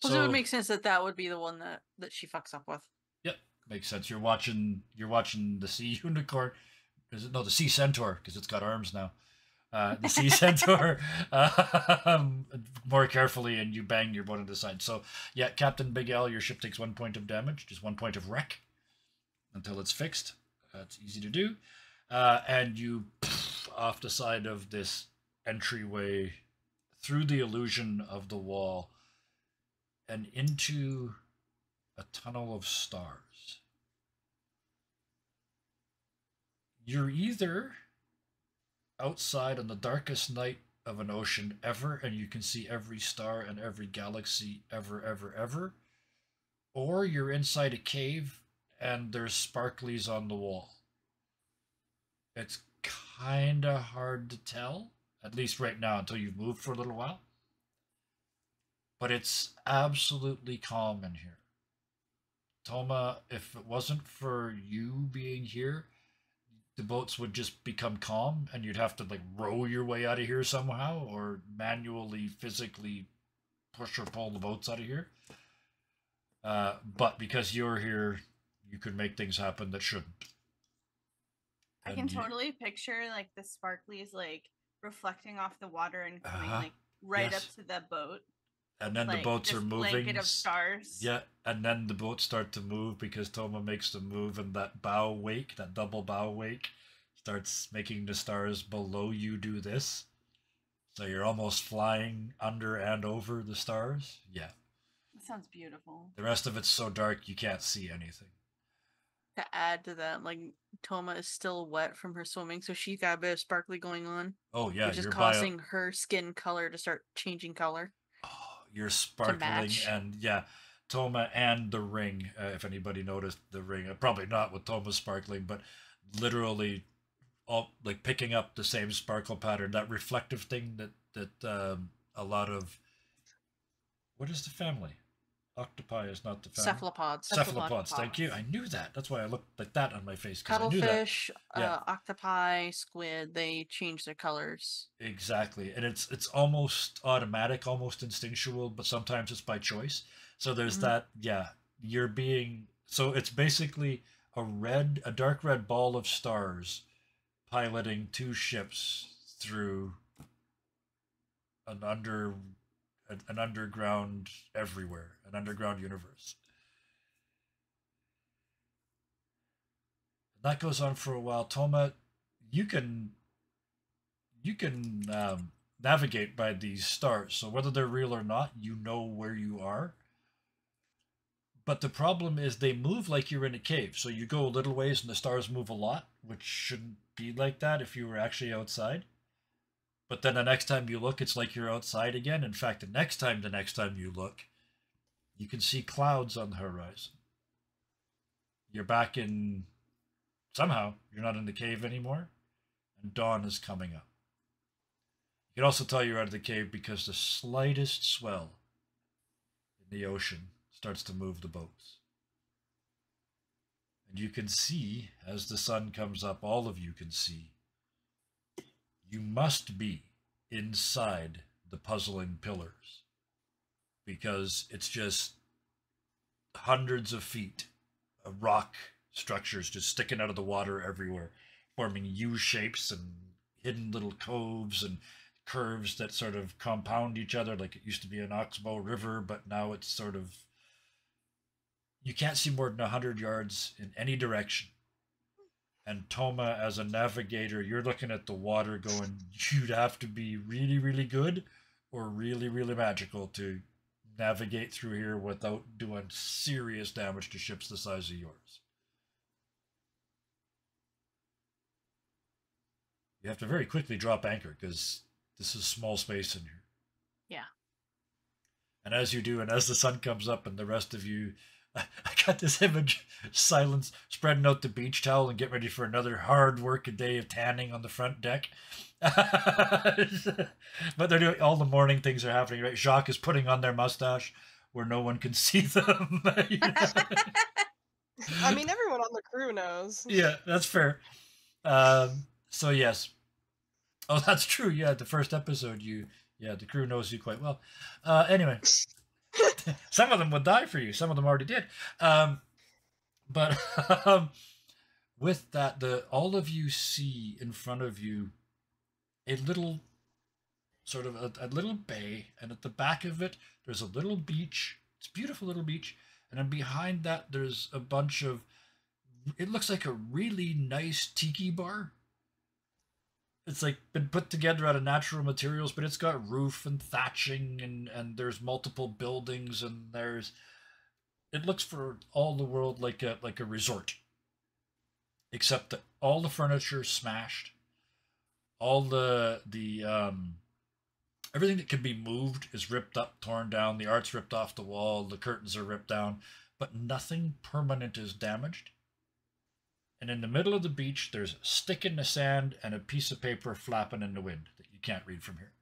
So it would make sense that that would be the one that she fucks up with. Yep, makes sense. You're watching the sea unicorn. Is it no the sea centaur because it's got arms now? The sea centaur more carefully, and you bang your boat on the side. So yeah, Captain Big L, your ship takes 1 point of damage, just 1 point of wreck until it's fixed. That's easy to do, and you off the side of this entryway through the illusion of the wall and into a tunnel of stars. You're either outside on the darkest night of an ocean ever, and you can see every star and every galaxy ever, or you're inside a cave and there's sparklies on the wall. It's kind of hard to tell, at least right now until you've moved for a little while. But it's absolutely calm in here. Toma, if it wasn't for you being here, the boats would just become calm and you'd have to like row your way out of here somehow or manually, physically push or pull the boats out of here. But because you're here, you could make things happen that shouldn't. I can totally picture like the sparklies like reflecting off the water and coming like right up to the boat. And then like, the boats are moving. Blanket of stars. Yeah, and then the boats start to move because Toma makes them move, and that bow wake, that double bow wake, starts making the stars below you do this. So you're almost flying under and over the stars. Yeah. That sounds beautiful. The rest of it's so dark you can't see anything. To add to that, like Toma is still wet from her swimming, so she's got a bit of sparkly going on. Oh yeah, which is causing her skin color to start changing color. Oh, you're sparkling, and yeah, Toma and the ring. If anybody noticed the ring, probably not with Toma sparkling, but literally, all like picking up the same sparkle pattern, that reflective thing that a lot of what is the family? Octopi is not the family. Cephalopods. Cephalopods. Thank you. I knew that. That's why I looked like that on my face. Cuttlefish, octopi, squid. They change their colors. Exactly, and it's almost automatic, almost instinctual, but sometimes it's by choice. So there's that. Yeah, you're being. So it's basically a dark red ball of stars, piloting two ships through an underground everywhere, an underground universe. And that goes on for a while. Toma, you can navigate by these stars, so whether they're real or not, you know where you are. But the problem is they move like you're in a cave, so you go a little ways and the stars move a lot, which shouldn't be like that if you were actually outside. But then the next time you look, it's like you're outside again. In fact, the next time you look, you can see clouds on the horizon. You're back in... Somehow, you're not in the cave anymore, and dawn is coming up. You can also tell you're out of the cave because the slightest swell in the ocean starts to move the boats. And you can see, as the sun comes up, all of you can see, you must be inside the puzzling pillars because it's just hundreds of feet of rock structures just sticking out of the water everywhere, forming U shapes and hidden little coves and curves that sort of compound each other, like it used to be an oxbow river, but now it's sort of, you can't see more than 100 yards in any direction. And Toma, as a navigator, you're looking at the water going, you'd have to be really, really good or really, really magical to navigate through here without doing serious damage to ships the size of yours. You have to very quickly drop anchor because this is small space in here. Yeah. And as you do, and as the sun comes up and the rest of you I got this image, Silence spreading out the beach towel and get ready for another hard work a day of tanning on the front deck. But they're doing all the morning things are happening, right? Jacques is putting on their mustache where no one can see them. You know? I mean, everyone on the crew knows. Yeah, that's fair. So yes. Oh, that's true. Yeah, the first episode, the crew knows you quite well. Anyway, some of them would die for you. Some of them already did. But with that, all of you see in front of you a little sort of a little bay, and at the back of it, there's a little beach. It's a beautiful little beach, and then behind that, there's a bunch of. It looks like a really nice tiki bar. It's like been put together out of natural materials, but it's got roof and thatching, and there's multiple buildings, and it looks for all the world like a resort. Except that all the furniture is smashed. All the everything that can be moved is ripped up, torn down, the art's ripped off the wall, the curtains are ripped down, but nothing permanent is damaged. And in the middle of the beach, there's a stick in the sand and a piece of paper flapping in the wind that you can't read from here.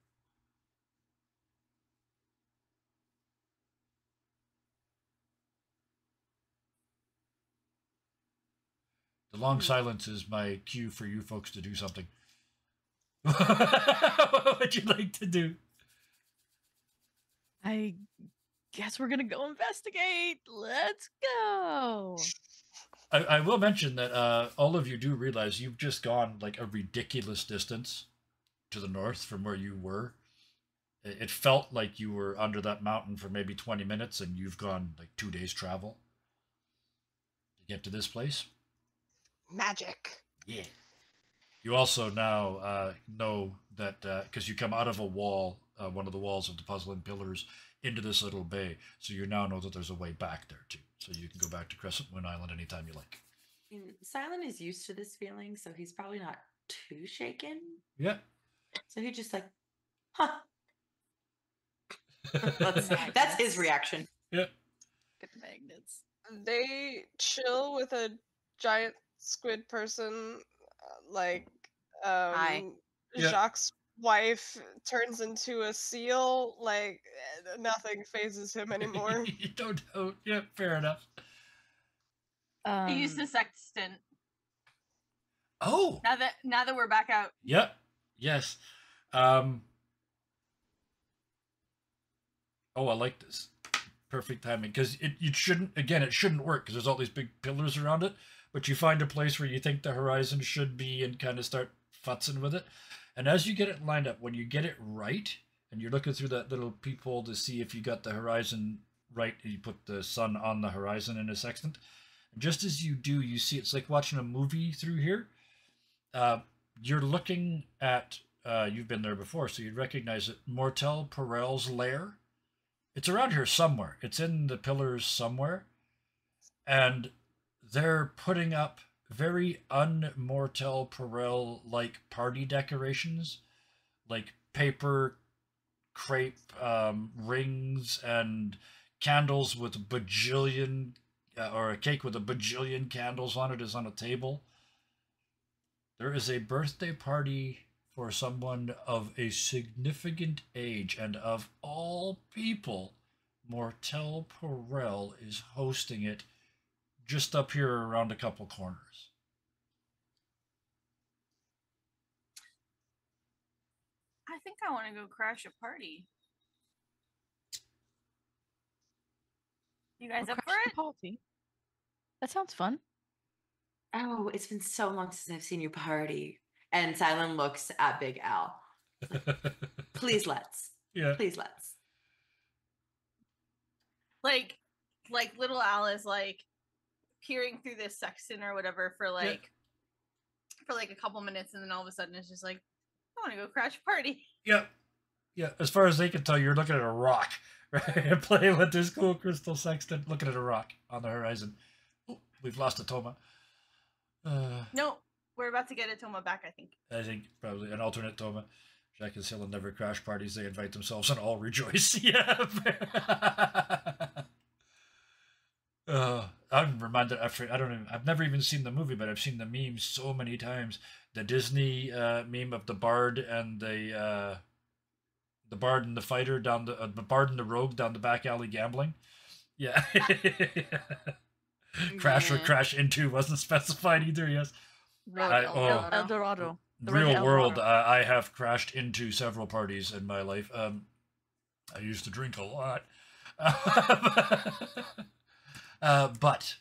The long silence is my cue for you folks to do something. What would you like to do? I guess we're gonna go investigate. Let's go. I will mention that all of you do realize you've just gone like a ridiculous distance to the north from where you were. It felt like you were under that mountain for maybe 20 minutes, and you've gone like 2 days travel to get to this place. Magic. Yeah. You also now know that because you come out of a wall, one of the walls of the puzzling pillars, into this little bay. So you now know that there's a way back there too. So you can go back to Crescent Moon Island anytime you like. Silent is used to this feeling, so he's probably not too shaken. Yeah. So he just like, huh. That's his reaction. Yeah. Good magnets. They chill with a giant squid person, like Hi. Yeah. Jacques' wife turns into a seal. Like nothing phases him anymore. You don't know. Yeah, fair enough. He used the sextant. Oh. Now that we're back out. Yep. Yes. Oh, I like this. Perfect timing, because it shouldn't work because there's all these big pillars around it. But you find a place where you think the horizon should be and kind of start futzing with it. And as you get it lined up, when you get it right, and you're looking through that little peephole to see if you got the horizon right, you put the sun on the horizon in a sextant. And just as you do, you see it's like watching a movie through here. You're looking at, you've been there before, so you'd recognize it, Mortel Perel's lair. It's around here somewhere. It's in the pillars somewhere. And they're putting up very un-Mortel Perel-like party decorations, like paper, crepe, rings, and candles with a bajillion, or a cake with a bajillion candles on it is on a table. There is a birthday party for someone of a significant age, and of all people, Mortel Perel is hosting it just up here around a couple corners. I think I want to go crash a party. You guys up for it? Party. That sounds fun. Oh, it's been so long since I've seen you party. And Silent looks at Big Al. Please let's. Yeah. Please let's. Like little Al is like peering through this sextant or whatever for like a couple minutes, and then all of a sudden it's just like, I want to go crash a party. Yeah. Yeah. As far as they can tell, you're looking at a rock, right? And playing with this cool crystal sextant, looking at a rock on the horizon. Oh, we've lost a Toma. No, we're about to get a Toma back, I think. I think probably an alternate Toma. Jack and Scylla never crash parties. They invite themselves and all rejoice. Yeah. reminded. I don't even. I've never even seen the movie, but I've seen the meme so many times. The Disney meme of the bard and the bard and the fighter down the bard and the rogue down the back alley gambling. Yeah. Crash or Yeah. crash into wasn't specified either. Yes. Road I- El oh. Dorado. El Dorado. The road to Real El world. Dorado. I have crashed into several parties in my life. I used to drink a lot. But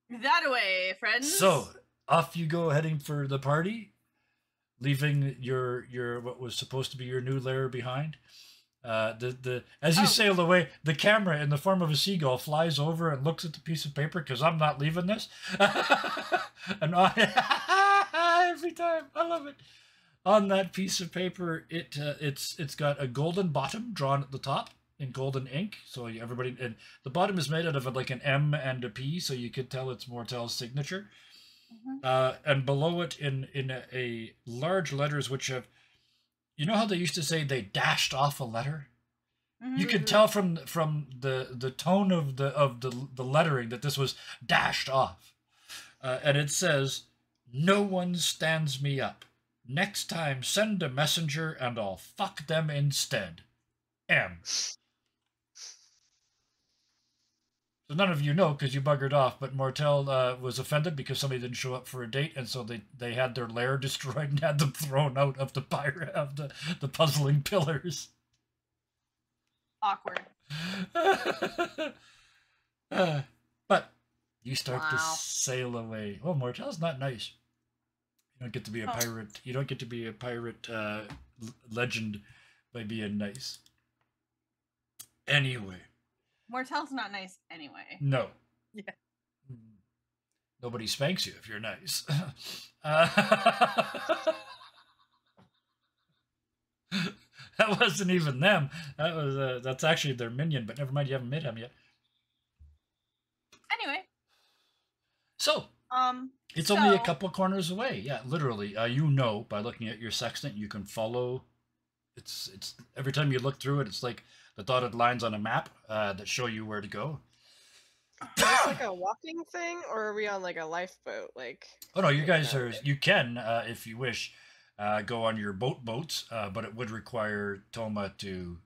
That away, friends. so off you go, heading for the party, leaving your what was supposed to be your new lair behind. As you sail away, the camera in the form of a seagull flies over and looks at the piece of paper because I'm not leaving this. And every time, I love it. On that piece of paper, it's got a golden bottom drawn at the top in golden ink. So everybody, and the bottom is made out of like an M and a P, so you could tell it's Mortel's signature. And below it, in a large letters, which have, you know how they used to say they dashed off a letter. You could tell from the tone of the lettering that this was dashed off, and it says, "No one stands me up. Next time, send a messenger, and I'll fuck them instead. M." So none of you know because you buggered off, but Mortel was offended because somebody didn't show up for a date, and so they had their lair destroyed and had them thrown out of the the puzzling pillars. Awkward. But you start to Wow. sail away. Oh, Mortel's not nice. You don't get to be a pirate. You don't get to be a pirate legend by being nice. Anyway, Mortel's not nice anyway. no. Yeah. Nobody spanks you if you're nice. That wasn't even them. That was that's actually their minion. But never mind, you haven't met him yet. Anyway, So it's so, only a couple corners away. Yeah, literally. You know, by looking at your sextant, you can follow. It's every time you look through it, it's like the dotted lines on a map that show you where to go. Is this like a walking thing, or are we on like a lifeboat? Like, Oh no, you guys are. You can, if you wish, go on your boats, but it would require Toma to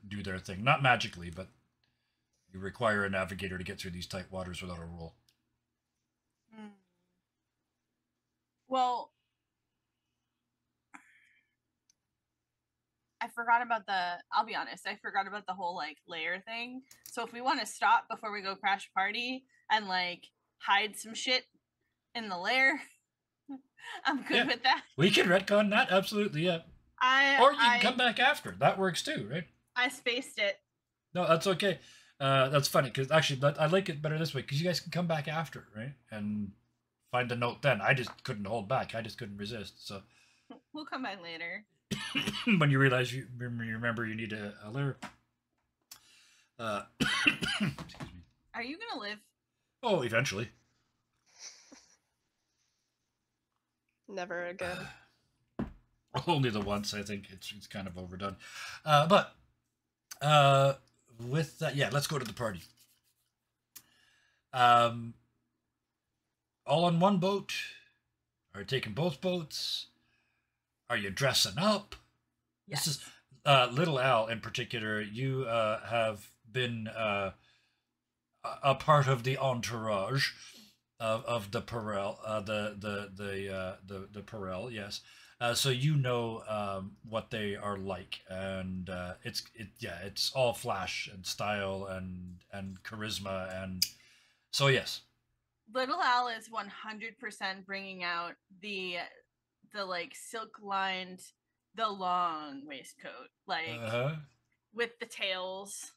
do their thing. Not magically, but you require a navigator to get through these tight waters without a roll. well, I forgot about I'll be honest, I forgot about the whole like layer thing. So if we want to stop before we go crash party and like hide some shit in the lair, I'm good Yeah. with that. We can retcon that, absolutely, yeah. Or you can come back after. That works too, right? I spaced it. No, that's okay. That's funny because actually, I like it better this way because you guys can come back after, right? And find a note then. I just couldn't hold back. I just couldn't resist. So We'll come back later. when you realize you remember you need a layer. Excuse me. Are you gonna live? Oh, eventually. never again. Only the once, I think. It's kind of overdone. But with that, yeah, let's go to the party. All on one boat? Are you taking both boats? Are you dressing up? Yes. This is Little Al in particular. You have been a part of the entourage of the Perel, the Perel, yes. So you know what they are like, and it's all flash and style and charisma, and so yes. Little Al is 100% bringing out the like silk lined, the long waistcoat, like with the tails,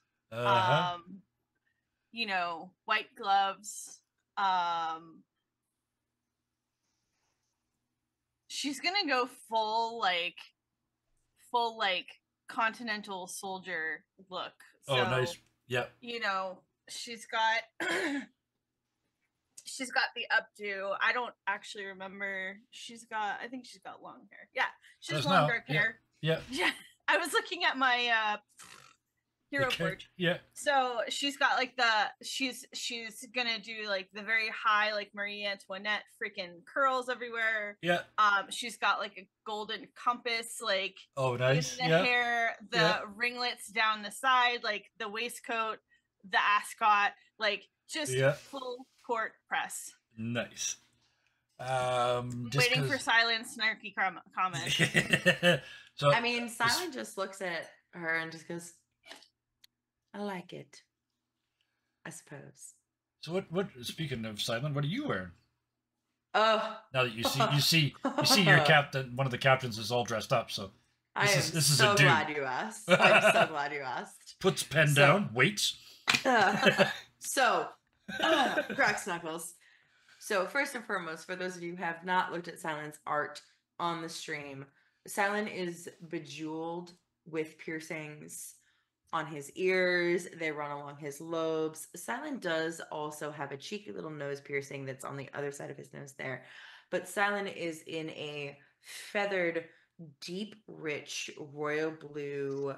you know, white gloves. She's gonna go full like continental soldier look. So, Oh, nice. Yep. you know, she's got she's got the updo. I don't actually remember. I think she's got long hair. Yeah, she has Does long now. dark Yeah. hair. Yep. Yeah, I was looking at my Hero Okay. Forge. Yeah. So she's got like she's gonna do like the very high like Marie Antoinette freaking curls everywhere. Yeah. She's got like a golden compass like Oh, in nice. the Yeah. hair, the Yeah. ringlets down the side, like the waistcoat, the ascot, like just Yeah. full court press. Nice. Just Waiting for 'cause- silence, snarky comment. So I mean, Silent just looks at her and just goes, "I like it." I suppose. So what? Speaking of Silent, what are you wearing? Oh, Now that you see your captain, one of the captains is all dressed up. So I am this is so a dude. glad you asked. I'm so glad you asked. Puts pen So- down, waits. So, cracks knuckles. So first and foremost, for those of you who have not looked at Silent's art on the stream, Silent is bejeweled with piercings on his ears. They run along his lobes. Silent does also have a cheeky little nose piercing that's on the other side of his nose there. But Silent is in a feathered, deep, rich, royal blue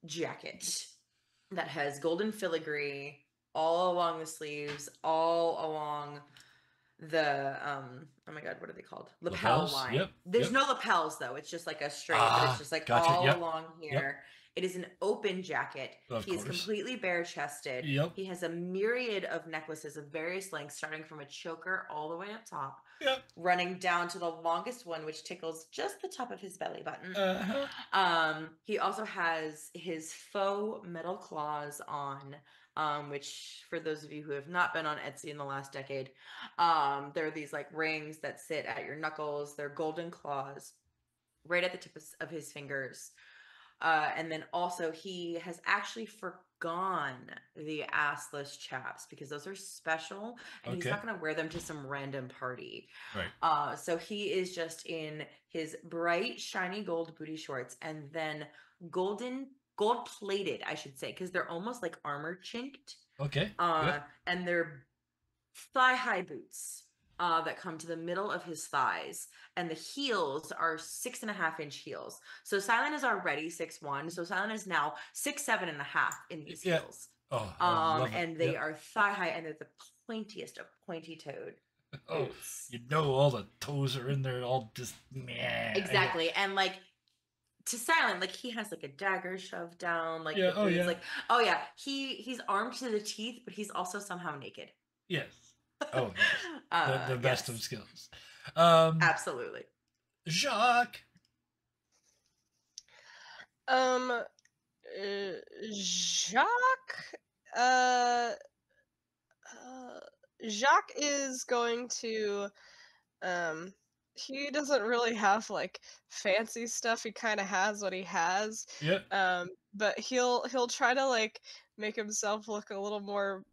jacket that has golden filigree all along the sleeves, all along the oh my god, what are they called? Lapel Lapels? line. Yep, There's yep. no lapels though. It's just like a straight, but it's just like gotcha, all yep, along here. It is an open jacket. Of He is course. completely bare chested. Yep. He has a myriad of necklaces of various lengths, starting from a choker all the way up top, Yep. running down to the longest one, which tickles just the top of his belly button. Uh-huh. He also has his faux metal claws on, which for those of you who have not been on Etsy in the last decade, there are these like rings that sit at your knuckles. They're golden claws right at the tip of his fingers. And then also he has actually forgone the assless chaps because those are special and he's Okay. not going to wear them to some random party. Right. So he is just in his bright, shiny gold booty shorts and then gold plated, I should say, because they're almost like armor chinked. Okay. Yep. And they're thigh high boots that come to the middle of his thighs, and the heels are 6.5-inch heels. So Silent is already 6'1", so Silent is now 6'7.5" in these Yeah. heels. Oh, I love it. And they Yep. are thigh high, and they're the pointiest of pointy-toed Oh, boots. you know all the toes are in there, all just meh. Exactly, and like to Silent, like he has like a dagger shoved down, like Yeah, the oh, boots, yeah. like oh yeah, he's armed to the teeth, but he's also somehow naked. Yes. Oh, yes. The best yes. of skills. Absolutely. Jacques. Jacques. Jacques is going to. He doesn't really have like fancy stuff. He kind of has what he has. Yep. But he'll try to like make himself look a little more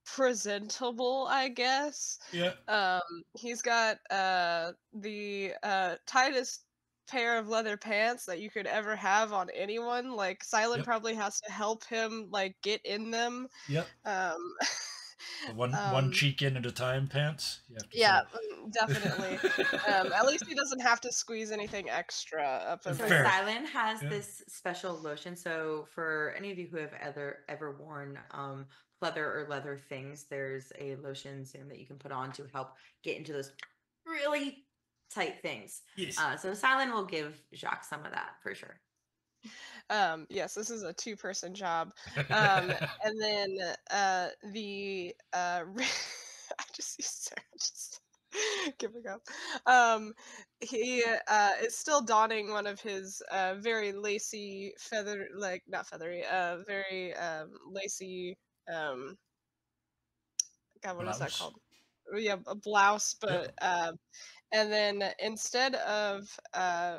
presentable, I guess. Yeah. He's got the tightest pair of leather pants that you could ever have on anyone. Like Silent Yep. probably has to help him like get in them. Yep. The one Um, cheek in at a time pants. You have to yeah, sort definitely. of- At least he doesn't have to squeeze anything extra up in So Fair. Silent has Yeah. this special lotion. So for any of you who have ever worn pleather or leather things, there's a lotion serum that you can put on to help get into those really tight things. Yes. So Silent will give Jacques some of that for sure. Yes, this is a 2-person job. And then the I just see Sarah just giving up. He is still donning one of his very lacy not feathery, very lacy God, what is that Blouse. called? Yeah, a blouse, but and then instead of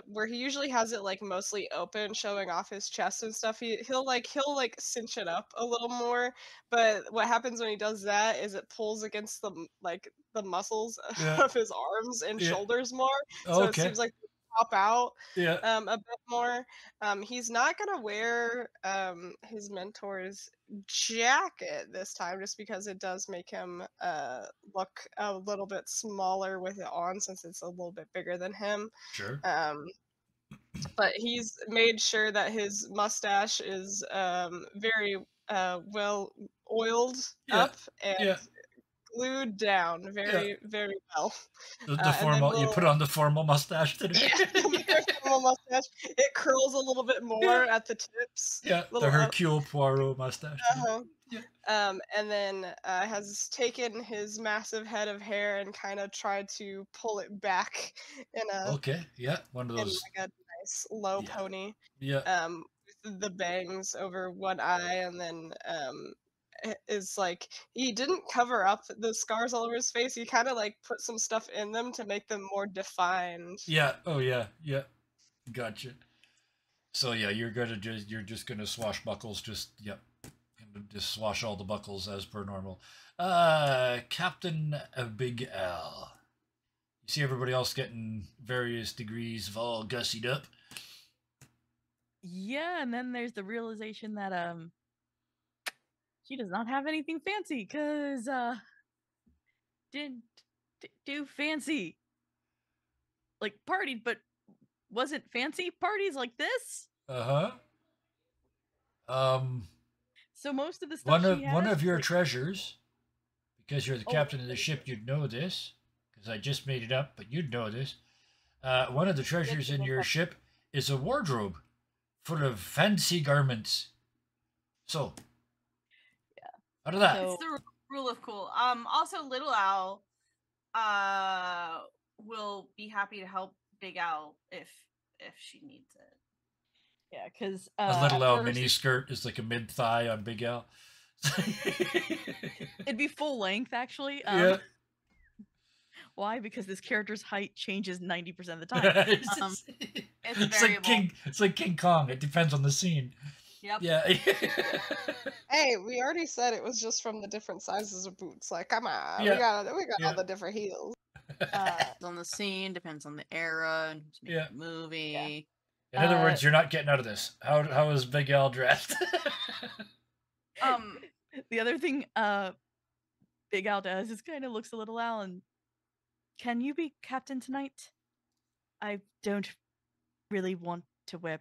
where he usually has it like mostly open, showing off his chest and stuff, he'll cinch it up a little more. But what happens when he does that is it pulls against the muscles Yeah. of his arms and Yeah. shoulders more, so it Okay. seems like they pop out Yeah. a bit more. He's not gonna wear his mentor's jacket this time, just because it does make him look a little bit smaller with it on, since it's a little bit bigger than him. Sure. but he's made sure that his mustache is very well oiled Yeah. up and Yeah. glued down very very well. The And then formal. You we'll put on the formal mustache today. yeah, the formal mustache. It curls a little bit more at the tips. Yeah. The Little Hercule Poirot mustache. uh-huh. Yeah. And then has taken his massive head of hair and kind of tried to pull it back in a Okay. Yeah. One of in those. like a nice low Yeah. pony. Yeah. With the bangs over one eye, and then is like he didn't cover up the scars all over his face. He kind of like put some stuff in them to make them more defined. Yeah. Oh yeah. Yeah. Gotcha. So yeah, you're just gonna swashbuckles. Just yep. Just swash all the buckles as per normal. Captain Big Al. You see everybody else getting various degrees of all gussied up. Yeah, and then there's the realization that she does not have anything fancy because didn't do fancy like partied, but wasn't fancy parties like this. Uh huh. So most of the stuff One of your like, treasures, because you're the captain of the ship, you'd know this. Because I just made it up, but you'd know this. One of the treasures in your ship is a wardrobe full of fancy garments. So, yeah, out of that. So- It's the rule of cool. Also, Little Owl will be happy to help Big Owl if she needs it. yeah, because A Little L mini skirt is like a mid thigh on Big Al. it'd be full length actually. Yeah. Why? Because this character's height changes 90% of the time. It's variable. It's like King Kong. It depends on the scene. Yep. Yeah. Hey, we already said it was just from the different sizes of boots. Like, come on, Yeah. we got Yeah. all the different heels. Depends on the scene, depends on the era, Yeah. movie. In other words, you're not getting out of this. How is Big Al dressed? The other thing Big Al does is kind of looks a little Al and can you be captain tonight? I don't really want to wear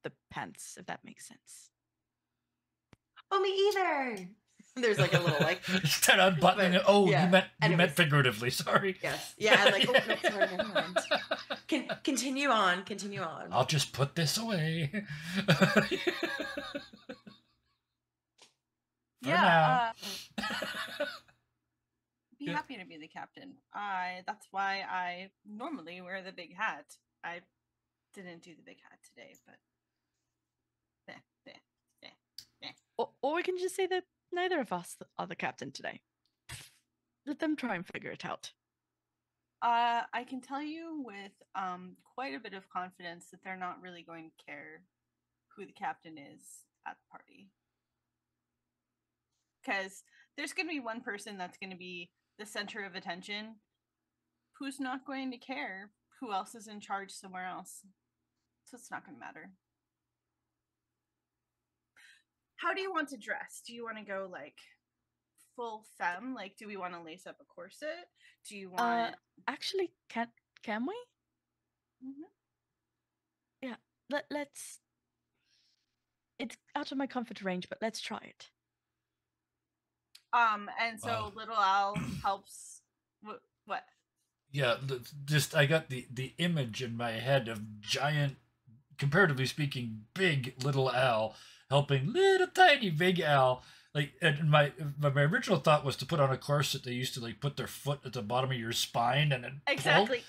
the pants, if that makes sense. Oh, me either. There's like a little like Start unbuttoning it. Oh, yeah. you meant Anyways. figuratively. Sorry. yes, yeah. I'm like, oh, no, sorry, never mind. Continue on. Continue on. I'll just put this away. For now. Be Yeah. happy to be the captain. That's why I normally wear the big hat. I didn't do the big hat today, but Or we can just say that neither of us are the captain today. Let them try and figure it out. I can tell you with quite a bit of confidence that they're not really going to care who the captain is at the party. Because there's going to be one person that's going to be the center of attention who's not going to care who else is in charge somewhere else. So it's not going to matter. How do you want to dress? Do you want to go like full femme? Like, do we want to lace up a corset? Do you want... Actually, can we? Mhm. Yeah, let's. It's out of my comfort range, but let's try it. And so Wow. Little Owl helps. What? Yeah, just I got the image in my head of giant, comparatively speaking, big Little Al helping little tiny Big Al. Like, and my original thought was to put on a corset. They used to like put their foot at the bottom of your spine and then pull. Exactly.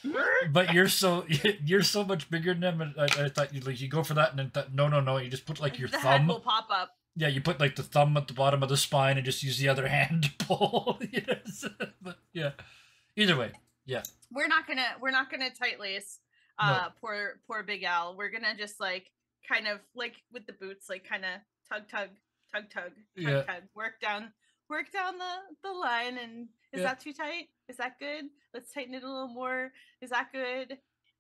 But you're so much bigger than them. And I thought you go for that, and then thought no. You just put like your the thumb. head will pop up. Yeah, you put like the thumb at the bottom of the spine and just use the other hand to pull. Yes, but yeah. Either way, yeah. We're not gonna tight lace. No. Poor Big Al. We're gonna just like kind of like with the boots, like kind of tug. Yeah. Work down the line. And is Yeah. that too tight? Is that good? Let's tighten it a little more. Is that good?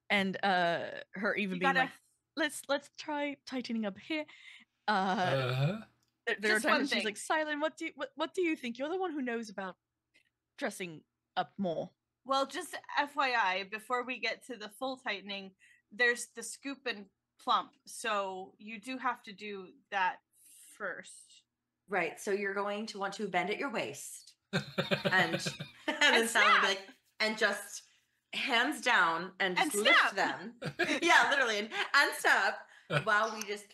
And her even You being gotta- like, let's try tightening up here. Uh-huh. There are Just one times she's thing. like, Silent, what do you think? You're the one who knows about dressing up more. Well, just FYI, before we get to the full tightening, there's the scoop and plump, so you do have to do that first. Right. So you're going to want to bend at your waist and And then Sally will be snap. like, and just hands down and And just lift snap. them. Yeah, literally. And stop while we just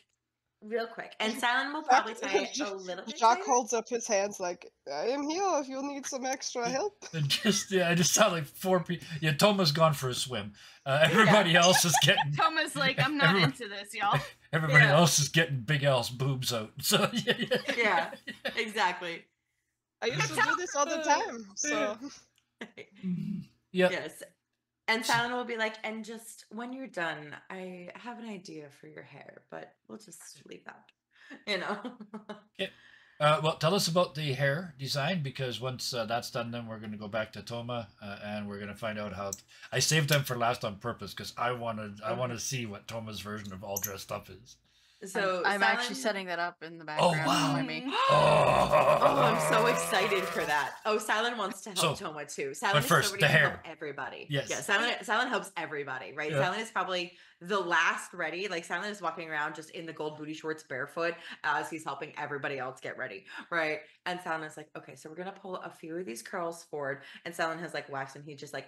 real quick. And Silent will probably tie it a little bit Jacques tighter. holds up his hands like, I am here if you need some extra help. And just I just sound like 4 people. Yeah, Toma's gone for a swim. Everybody else is getting. Thomas like, I'm not Everybody- into this, y'all. Everybody Yeah. else is getting Big Al's boobs out. So Yeah, exactly. I used to do this all the time, so Yeah. Yes. And Silent will be like, and just when you're done, I have an idea for your hair, but we'll just leave that. You know? Well, tell us about the hair design, because once that's done, then we're going to go back to Toma and we're going to find out how. I saved them for last on purpose because I want to see what Toma's version of all dressed up is. So I'm actually Silent- setting that up in the background wow. for me. Oh, I'm so excited for that. Oh, Silent wants to help So, Toma too. Silent is first, so ready the to hair. help everybody. Yes. Yeah, Silent helps everybody, right? Yeah. Silent is probably the last ready. Like Silent is walking around just in the gold booty shorts barefoot as he's helping everybody else get ready, right? And Silent is like, okay, so we're gonna pull a few of these curls forward. And Silent has like wax and he just like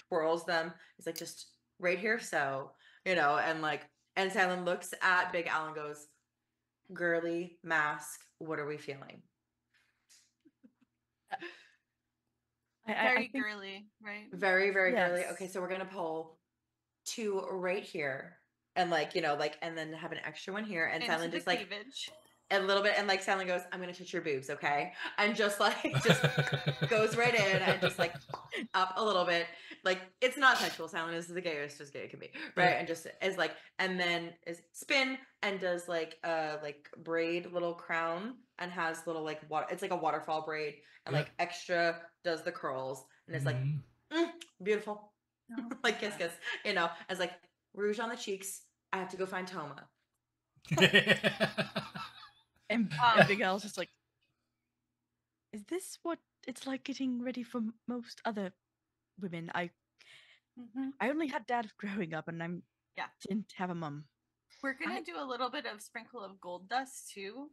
twirls them. He's like, just right here, so and Silent looks at Big Al and goes, girly mask, what are we feeling? I Very think girly, right? Very, very girly. Yes. Okay, so we're gonna pull 2 right here, and and then have an extra one here, and Into Silent the just like cleavage. a little bit, and like Silent goes, "I'm gonna touch your boobs, okay?" And just just goes right in and just like up a little bit. Like it's not sexual. Silent is the gayest as gay it can be, right? Yeah. And just is like, and then is spin and does like braid little crown and has little like water. It's like a waterfall braid and Yeah. like extra does the curls and it's like Mhm. beautiful, Oh, like kiss kiss, as like rouge on the cheeks. I have to go find Toma. and Big Al's just like, is this what it's like getting ready for most other women? I only had dad growing up, and didn't have a mum. We're gonna do a little bit of sprinkle of gold dust too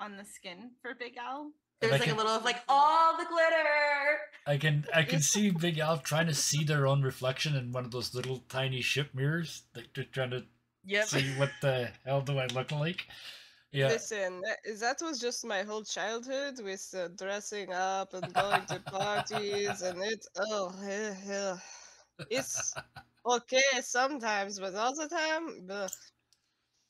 on the skin for Big Al. There's I like a can- little of like all the glitter. I can see Big Al trying to see their own reflection in one of those little tiny ship mirrors. Like they're trying to Yep. see what the hell do I look like. Yeah. listen, that was just my whole childhood with dressing up and going to parties, and it's okay sometimes, but all the time, ugh.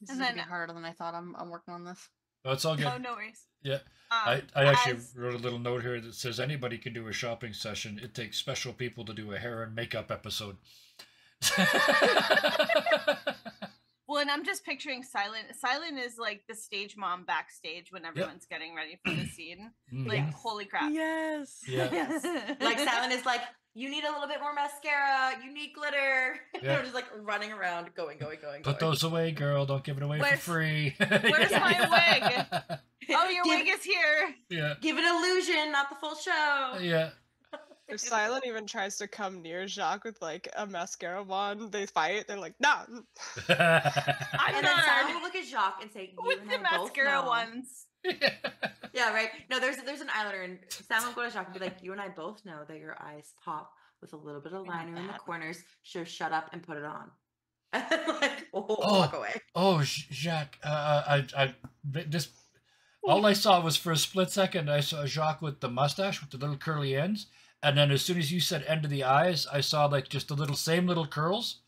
This And is gonna be then- harder than I thought. I'm working on this. Oh, it's all good. Oh, no worries. Yeah. Um, I actually as- wrote a little note here that says anybody can do a shopping session. It takes special people to do a hair and makeup episode. Well, and I'm just picturing Silent. Silent is like the stage mom backstage when everyone's getting ready for the scene. Like, Mhm. holy crap. Yes. Yeah. Yes. Like Silent is like, you need a little bit more mascara. You need glitter. Yeah. Just like running around, going. Put those away, girl. Don't give it away Where's- for free. where's my wig? Oh, your Give- wig is here. Yeah. Give it illusion, not the full show. Yeah. If Silent even tries to come near Jacques with like a mascara wand, they fight. They're like, nah. I'm And then not Silent will look at Jacques and say, you with and the I both mascara know. ones. Yeah, right. No, there's an eyeliner, and Silent will go to Jacques and be like, you and I both know that your eyes pop with a little bit of liner in the bad. corners. So shut up and put it on. And then like, Oh. walk away. Oh, Jacques. This. All I saw was for a split second. I saw Jacques with the mustache with the little curly ends, and then as soon as you said end of the eyes, I saw like just the same little curls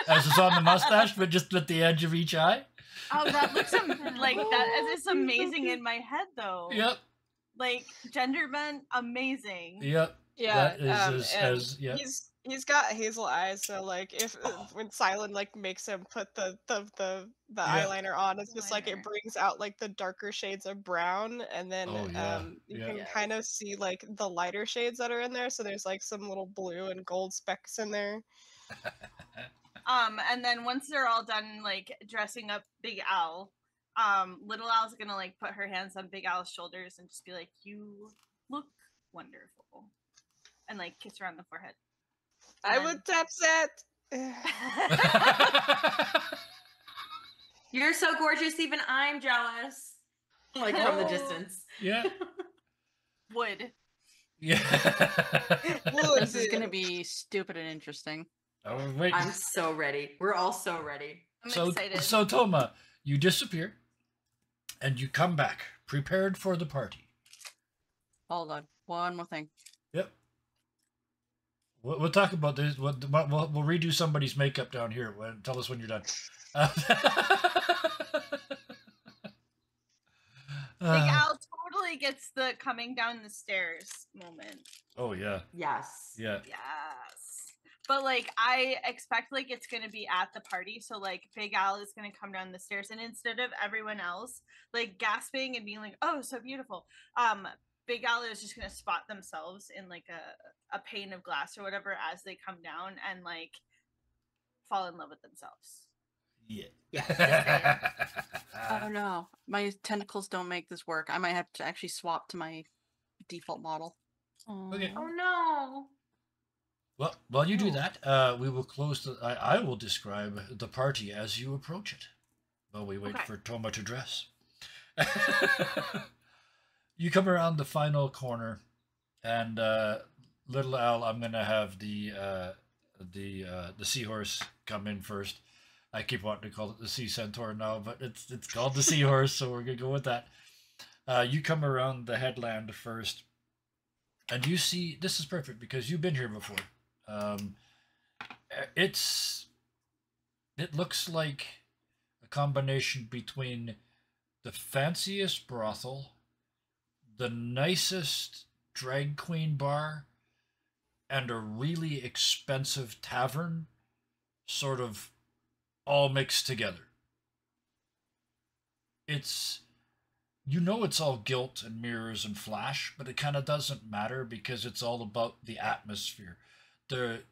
as is on the mustache, but just at the edge of each eye. Oh, that looks like that is amazing in my head though. Yep. Like gender bent, amazing. Yep. Yeah, That is and yeah. he's got hazel eyes, so like if when Silent like makes him put the eyeliner on, it's just like it Eyeliner. brings out like the darker shades of brown, and then Oh, yeah, you yeah. can Yes. kind of see like the lighter shades that are in there. So there's like some little blue and gold specks in there. And then once they're all done like dressing up Big Al, Little Al's gonna like put her hands on Big Al's shoulders and just be like, "You look wonderful," and like kiss her on the forehead. I And- would tap that. You're so gorgeous, even I'm jealous. Like from the Oh. distance. Yeah. Would. Yeah. This is gonna be stupid and interesting. Oh, wait. I'm so ready. We're all so ready. I'm So, excited. so Toma, you disappear, and you come back prepared for the party. Hold on, one more thing. Yep. We'll talk about this. We'll redo somebody's makeup down here. Tell us when you're done. Big Al totally gets the coming down the stairs moment. Oh yeah. Yes. Yeah. Yes. But like I expect like it's gonna be at the party, so like Big Al is gonna come down the stairs, and instead of everyone else like gasping and being like, "Oh, so beautiful," Big Al is just gonna spot themselves in like a pane of glass or whatever as they come down and like fall in love with themselves. Yeah. Oh no, my tentacles don't make this work. I might have to actually swap to my default model. Okay. Oh no. Well, while you do Oh. that, we will close the. I will describe the party as you approach it. While we wait Okay. for Toma to dress. You come around the final corner, and little Al, I'm gonna have the seahorse come in first. I keep wanting to call it the sea centaur now, but it's called the seahorse, so we're gonna go with that. You come around the headland first, and you see this is perfect because you've been here before. It looks like a combination between the fanciest brothel, the nicest drag queen bar, and a really expensive tavern, sort of all mixed together. It's, it's all gilt and mirrors and flash, but it kind of doesn't matter because it's all about the atmosphere. The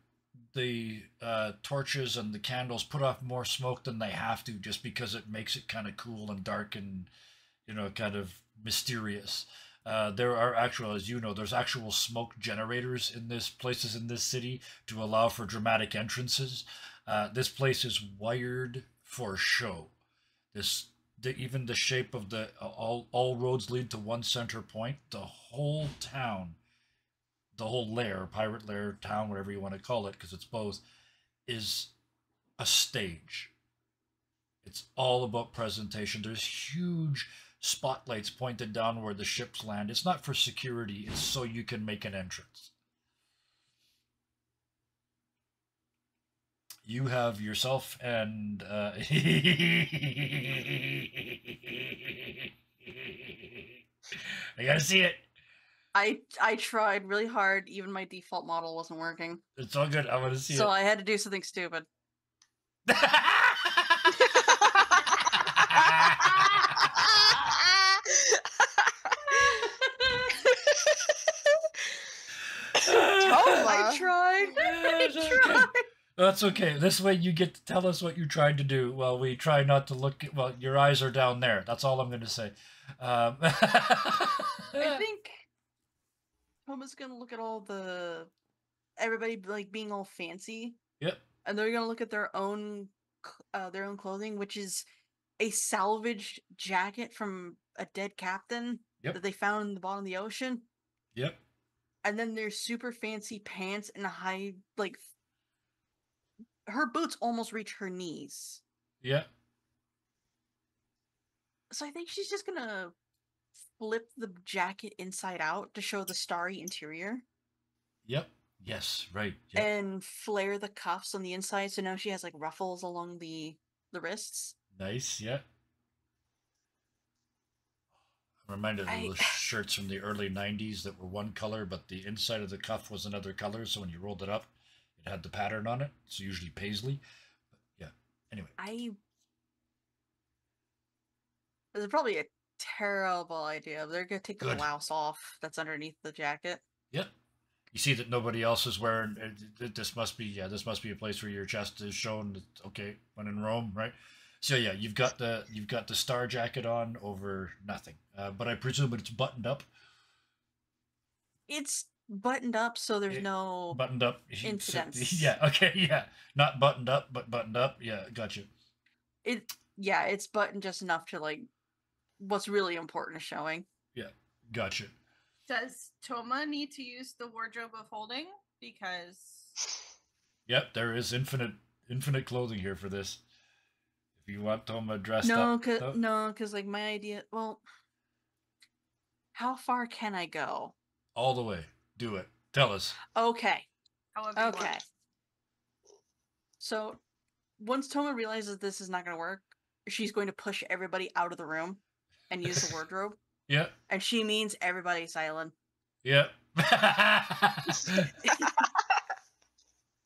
torches and the candles put off more smoke than they have to just because it makes it kind of cool and dark and, kind of mysterious. There are actual, as you know, there's actual smoke generators in places in this city to allow for dramatic entrances. This place is wired for show. Even the shape of all roads lead to one center point. The whole town, the whole lair, pirate lair, town, whatever you want to call it, because it's both, is a stage. It's all about presentation. There's huge spotlights pointed down where the ships land. It's not for security, it's so you can make an entrance. You have yourself and I gotta see it. I tried really hard. Even my default model wasn't working. It's all good. I want to see So it. I had to do something stupid. I tried. I tried. That's okay. This way you get to tell us what you tried to do while we try not to look at, well, your eyes are down there. That's all I'm going to say. I think Toma's gonna look at all everybody like being all fancy. Yep. And they're gonna look at their own clothing, which is a salvaged jacket from a dead captain that they found in the bottom of the ocean. Yep. And then there's super fancy pants and a high, like, her boots almost reach her knees. Yep. So I think she's just gonna flip the jacket inside out to show the starry interior. Yep. Yes, right. Yep. And flare the cuffs on the inside, so now she has like ruffles along the wrists. Nice, yeah. I'm reminded of those shirts from the early 90s that were one color, but the inside of the cuff was another color, so when you rolled it up, it had the pattern on it. It's usually paisley. But yeah, anyway. It's probably a terrible idea. They're going to take the blouse off that's underneath the jacket. Yep. You see that nobody else is wearing. This must be a place where your chest is shown. Okay, when in Rome, right? So yeah, you've got the star jacket on over nothing, but I presume it's buttoned up. It's buttoned up, so there's no buttoned up incidents. Yeah. Okay. Yeah. Not buttoned up, but buttoned up. Yeah. Gotcha. yeah, it's buttoned just enough to like what's really important is showing. Yeah, gotcha. Does Toma need to use the wardrobe of holding? Because Yep, there is infinite clothing here for this. If you want Toma dressed No, up, cause like my idea. Well, how far can I go? all the way. Do it. Tell us. Okay. however you Okay. want. So once Toma realizes this is not going to work, she's going to push everybody out of the room and use the wardrobe. Yep. And she means everybody silent. Yep.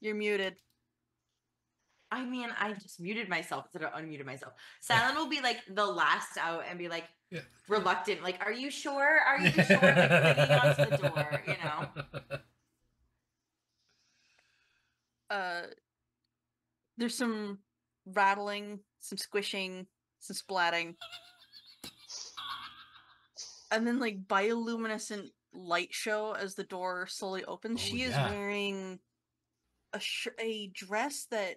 You're muted. I mean, I just muted myself instead of unmuted myself. Silent will be like the last out and be like Yeah. reluctant, like, "Are you sure? Are you sure?" Like clinging onto the door, you know. There's some rattling, some squishing, some splatting. And then like bioluminescent light show as the door slowly opens. Oh, She is yeah. wearing a dress that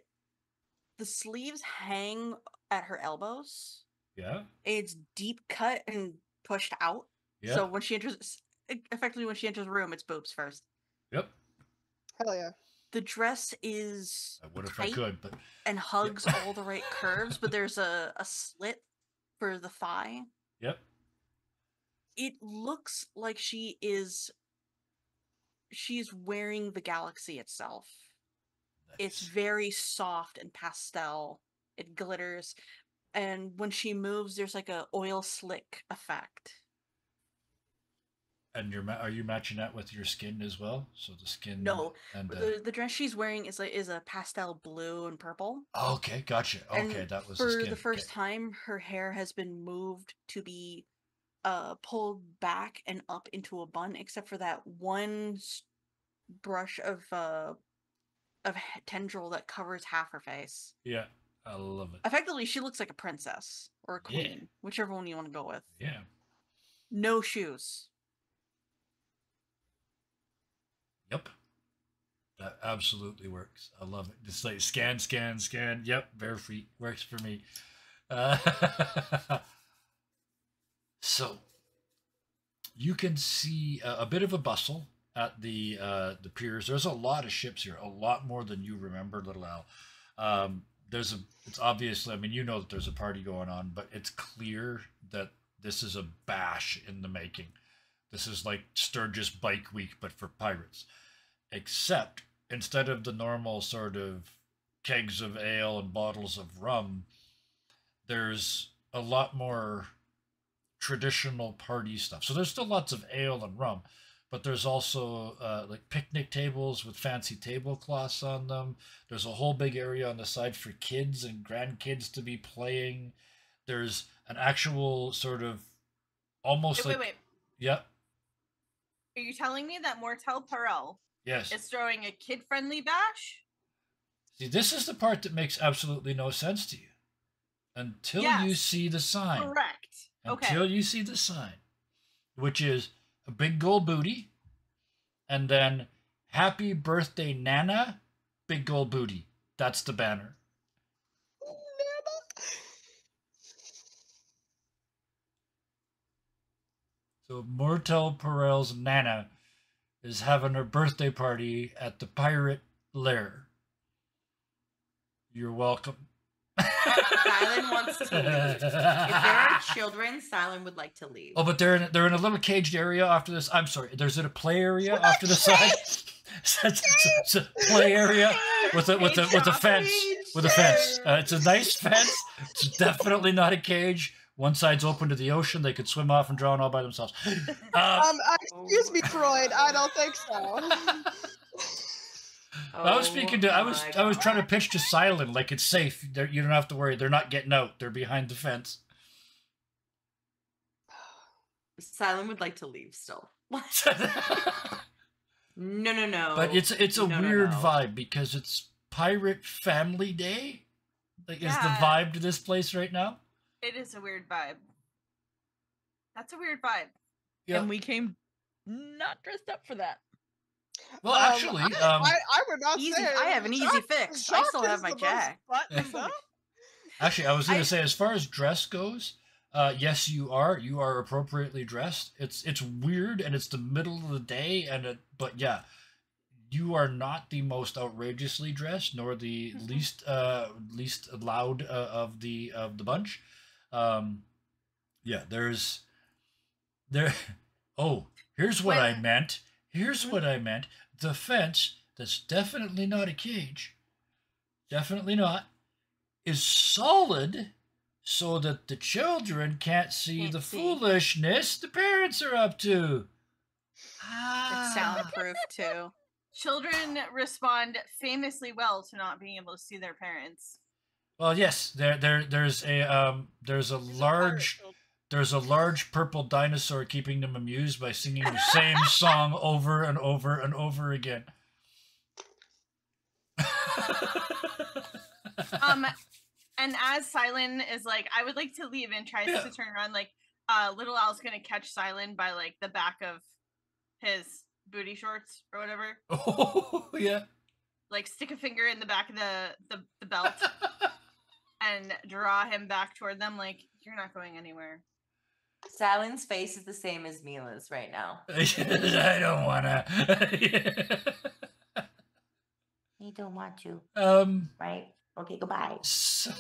the sleeves hang at her elbows. Yeah. It's deep cut and pushed out. Yeah. So when she enters, effectively when she enters the room, it's boobs first. Yep. Hell yeah. The dress is I would if I could, but and hugs all the right curves, but there's a slit for the thigh. yep. It looks like she's wearing the galaxy itself. It's Nice. very soft and pastel. It glitters, and when she moves, there's like a oil slick effect. And are you matching that with your skin as well? So the skin. No, And the dress she's wearing is a pastel blue and purple. okay, gotcha. Okay, And that was for the skin. the first Okay. time, her hair has been moved to be pulled back and up into a bun, except for that one brush of tendril that covers half her face. Yeah, I love it. Effectively, she looks like a princess or a Yeah. queen, whichever one you want to go with. Yeah. No shoes. Yep. That absolutely works. I love it. Just like scan, scan, scan. Yep, bare feet works for me. So you can see a bit of a bustle at the piers. There's a lot of ships here, a lot more than you remember, Little Al. It's obviously, I mean, you know that there's a party going on, but it's clear that this is a bash in the making. This is like Sturgis Bike Week, but for pirates. Except instead of the normal sort of kegs of ale and bottles of rum, there's a lot more traditional party stuff. So there's still lots of ale and rum, but there's also like picnic tables with fancy tablecloths on them. There's a whole big area on the side for kids and grandkids to be playing. There's an actual sort of almost Wait. Yep. Are you telling me that Mortel Perel Yes. is throwing a kid-friendly bash? See, this is the part that makes absolutely no sense to you until you Yes. see the sign. Correct. Okay. Until you see the sign, which is a big gold booty, and then "Happy Birthday, Nana," big gold booty. That's the banner. So Mortel Perel's Nana is having her birthday party at the pirate lair. You're welcome. Silent wants to leave. If there are children, Silent would like to leave. Oh, but they're in a little caged area after this. I'm sorry. There's a play area after the side. It's a play area with a fence. With a fence. It's a nice fence. It's definitely not a cage. One side's open to the ocean. They could swim off and drown all by themselves. Excuse me, Freud. I don't think so. I was speaking to. I was trying to pitch to Silent like it's safe. You don't have to worry. They're not getting out. They're behind the fence. Silent would like to leave still. No. But it's a No. weird vibe because it's Pirate Family Day. Like, is the Yeah. vibe to this place right now? It is a weird vibe. That's a weird vibe. Yeah. And we came not dressed up for that. Well, actually, I would not Easy. say. I have an easy fix. I still have my jack. Buttoned up. Actually, I was going to say, as far as dress goes, yes, you are. You are appropriately dressed. It's weird, and it's the middle of the day, but yeah, you are not the most outrageously dressed, nor the least loud of the bunch. Um, yeah, there. Oh, here's what I When- meant. Here's what I meant. The fence that's definitely not a cage. Definitely not. Is solid so that the children can't see Can't the see. foolishness the parents are up to. It's Ah. soundproof too. Children respond famously well to not being able to see their parents. Well, yes, there's a These are pirate large children. there's a large purple dinosaur keeping them amused by singing the same song over and over and over again. And as Silent is like, I would like to leave and tries Yeah. to turn around, like, Little Al's gonna catch Silent by like the back of his booty shorts or whatever. Oh yeah. Like stick a finger in the back of the belt and draw him back toward them, like, you're not going anywhere. Sally's face is the same as Mila's right now. I don't wanna. He don't want to, um. right? Okay, goodbye. So,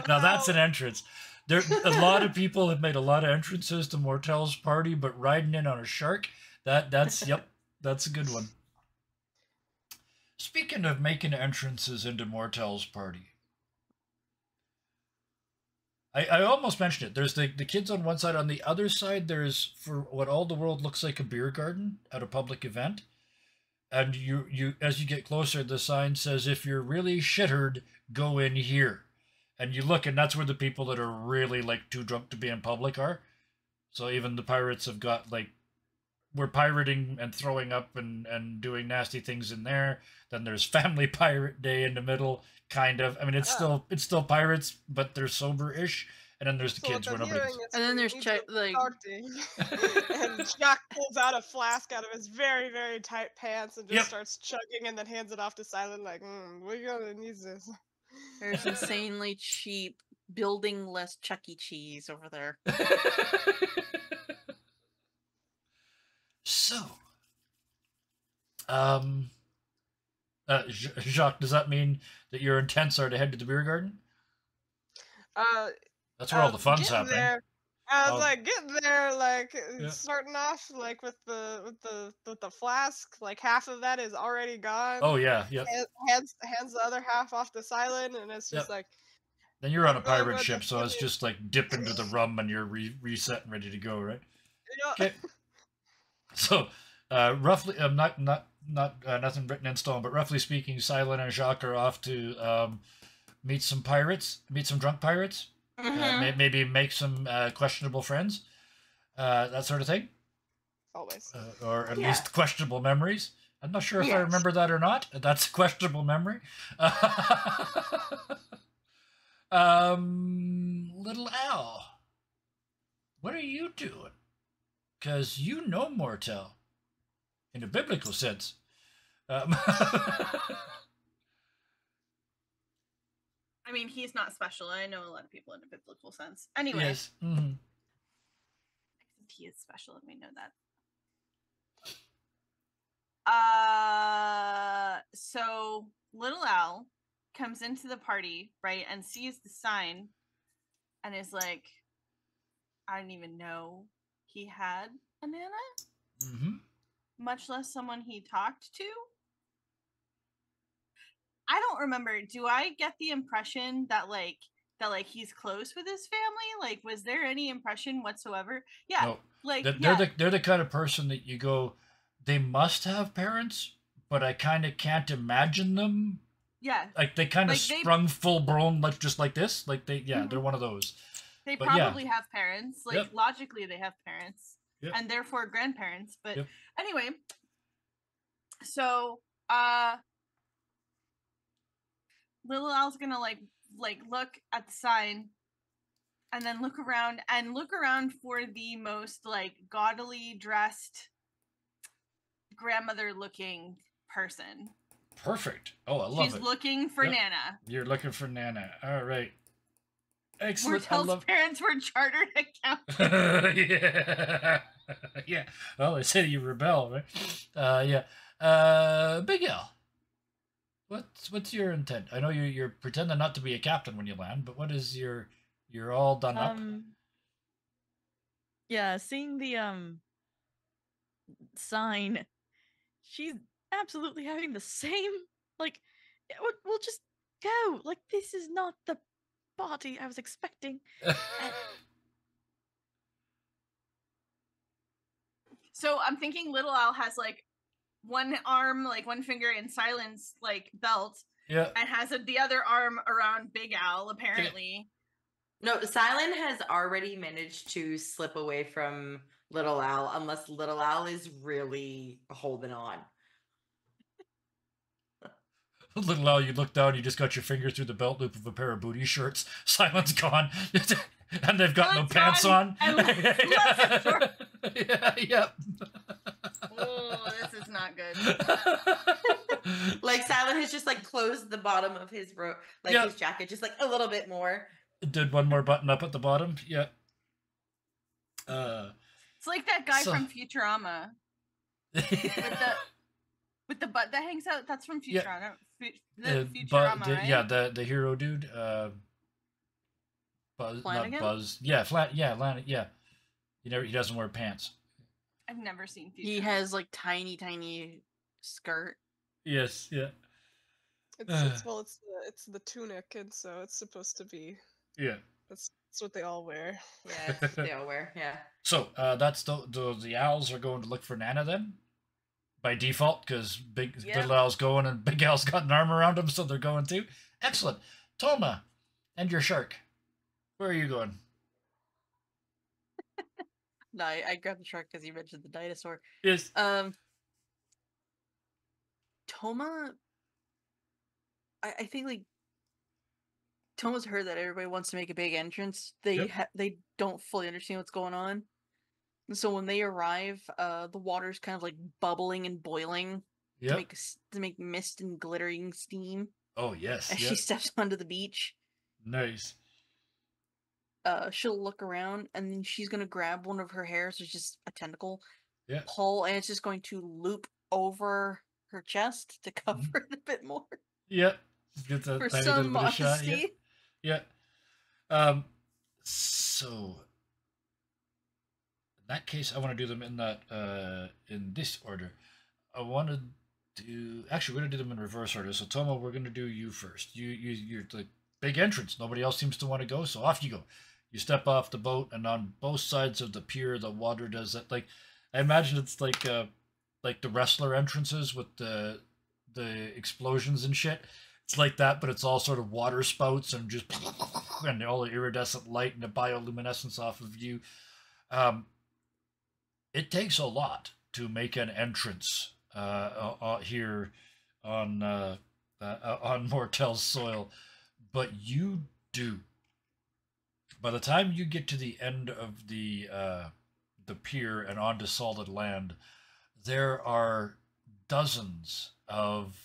now that's an entrance. There, a lot of people have made a lot of entrances to Mortel's party, but riding in on a shark, that's yep, that's a good one. Speaking of making entrances into Mortel's party, I almost mentioned it. There's the kids on one side. On the other side, there's, for what all the world looks like, a beer garden at a public event. And you as you get closer, the sign says, "If you're really shittered, go in here." And you look, and that's where the people that are really like too drunk to be in public are. So even the pirates have got like, we're pirating and throwing up and doing nasty things in there. Then there's Family Pirate Day in the middle, kind of. I mean, it's still pirates, but they're sober-ish. And then there's the So kids what where I'm nobody's. hearing is And then we there's need check to like party. And Jack pulls out a flask out of his very, very tight pants and just Yep. starts chugging and then hands it off to Silent like, we're gonna need this. there's insanely cheap building-less Chuck E. Cheese over there. So, Jacques, does that mean that your intents are to head to the beer garden? That's where all the fun's getting happening. there. I was Oh. like getting there, like Yeah. starting off like with the flask, like half of that is already gone. Oh yeah, yep. Hands the other half off to Silent, and it's just Yep. like, Then you're on a I'm going pirate with ship, the so it's feeling. just like dip into the rum and you're reset and ready to go, right? you know, Okay. So, roughly, nothing written in stone, but roughly speaking, Silent and Jacques are off to meet some drunk pirates, maybe make some questionable friends, that sort of thing, always. or at Yeah. least questionable memories. I'm not sure if I Yes. remember that or not. That's a questionable memory. Little Al, what are you doing? Because you know Mortel, in a biblical sense. I mean, he's not special. I know a lot of people in a biblical sense. Anyway, Yes. Mm-hmm. he is special, and we know that. So Little Al comes into the party, right, and sees the sign and is like, I didn't even know he had a Nana, Mm-hmm. much less someone he talked to. I don't remember. Do I get the impression that he's close with his family? Like, was there any impression whatsoever? Yeah. No. Like, They're the kind of person that you go, they must have parents, but I kind of can't imagine them. yeah. Like they kind of Like, they- sprung full blown, like just like this. Like they're one of those. They But yeah. probably have parents. Like, Yep. logically, they have parents. Yep. And therefore grandparents. But Yep. anyway, so Little Al's gonna like look at the sign and then look around for the most like gaudily dressed grandmother looking person. Perfect. Oh, I love She's it. looking for Yep. Nana. You're looking for Nana. All right. Excellent. I Mortel's love. parents were chartered accountants. Yeah. Yeah. Well, they say you rebel, right? Yeah. Big Al. What's your intent? I know you're pretending not to be a captain when you land, but what is you're all done up? Yeah, seeing the sign, she's absolutely having the same like we'll just go. Like this is not the party I was expecting. So I'm thinking Little Al has like one arm, like one finger in Silent's like belt, Yeah. and has the other arm around Big Al. Apparently, No, Silent has already managed to slip away from Little Al, unless Little Al is really holding on. Little Al, you look down, you just got your finger through the belt loop of a pair of booty shorts. Silent's gone, and they've got no pants on. And left short. Yeah, yep. Oh, this is not good. Like Silent has just like closed the bottom of his his jacket just like a little bit more. Did one more button up at the bottom. Yeah. It's like that guy from Futurama with the butt that hangs out. That's from Futurama. Futurama, right? Yeah, the hero dude. Buzz, Flanagan? not Buzz. Yeah, yeah. He doesn't wear pants. I've never seen Futurama. He has like tiny skirt. Yes, yeah. It's the tunic, and so it's supposed to be. Yeah. That's what they all wear. Yeah, that's what they all wear. Yeah. So that's the owls are going to look for Nana then, by default, because Little Al's going and Big Al's got an arm around him, so they're going too. Excellent. Toma, and your shark. Where are you going? No, I grabbed the shark because you mentioned the dinosaur. Yes. Toma, I think like Toma's heard that everybody wants to make a big entrance. They don't fully understand what's going on, and so when they arrive, the water's kind of like bubbling and boiling to make mist and glittering steam. Oh yes. As she steps onto the beach. Nice. She'll look around and then she's gonna grab one of her hairs, which is a tentacle, Yeah. pull, and it's just going to loop over her chest to cover it a bit more. Yeah. Get that for tiny some little bit of shot. modesty. Yeah. So in that case, I want to do them in that in this order. I want to do. Actually, we're gonna do them in reverse order. So Toma, we're gonna do you first. You're the big entrance. Nobody else seems to want to go, so off you go. You step off the boat, and on both sides of the pier, the water does that. Like, I imagine it's like the wrestler entrances with the explosions and shit. It's like that, but it's all sort of water spouts and just and all the iridescent light and the bioluminescence off of you. It takes a lot to make an entrance here on Mortel's soil, but you do. By the time you get to the end of the pier and onto solid land, there are dozens of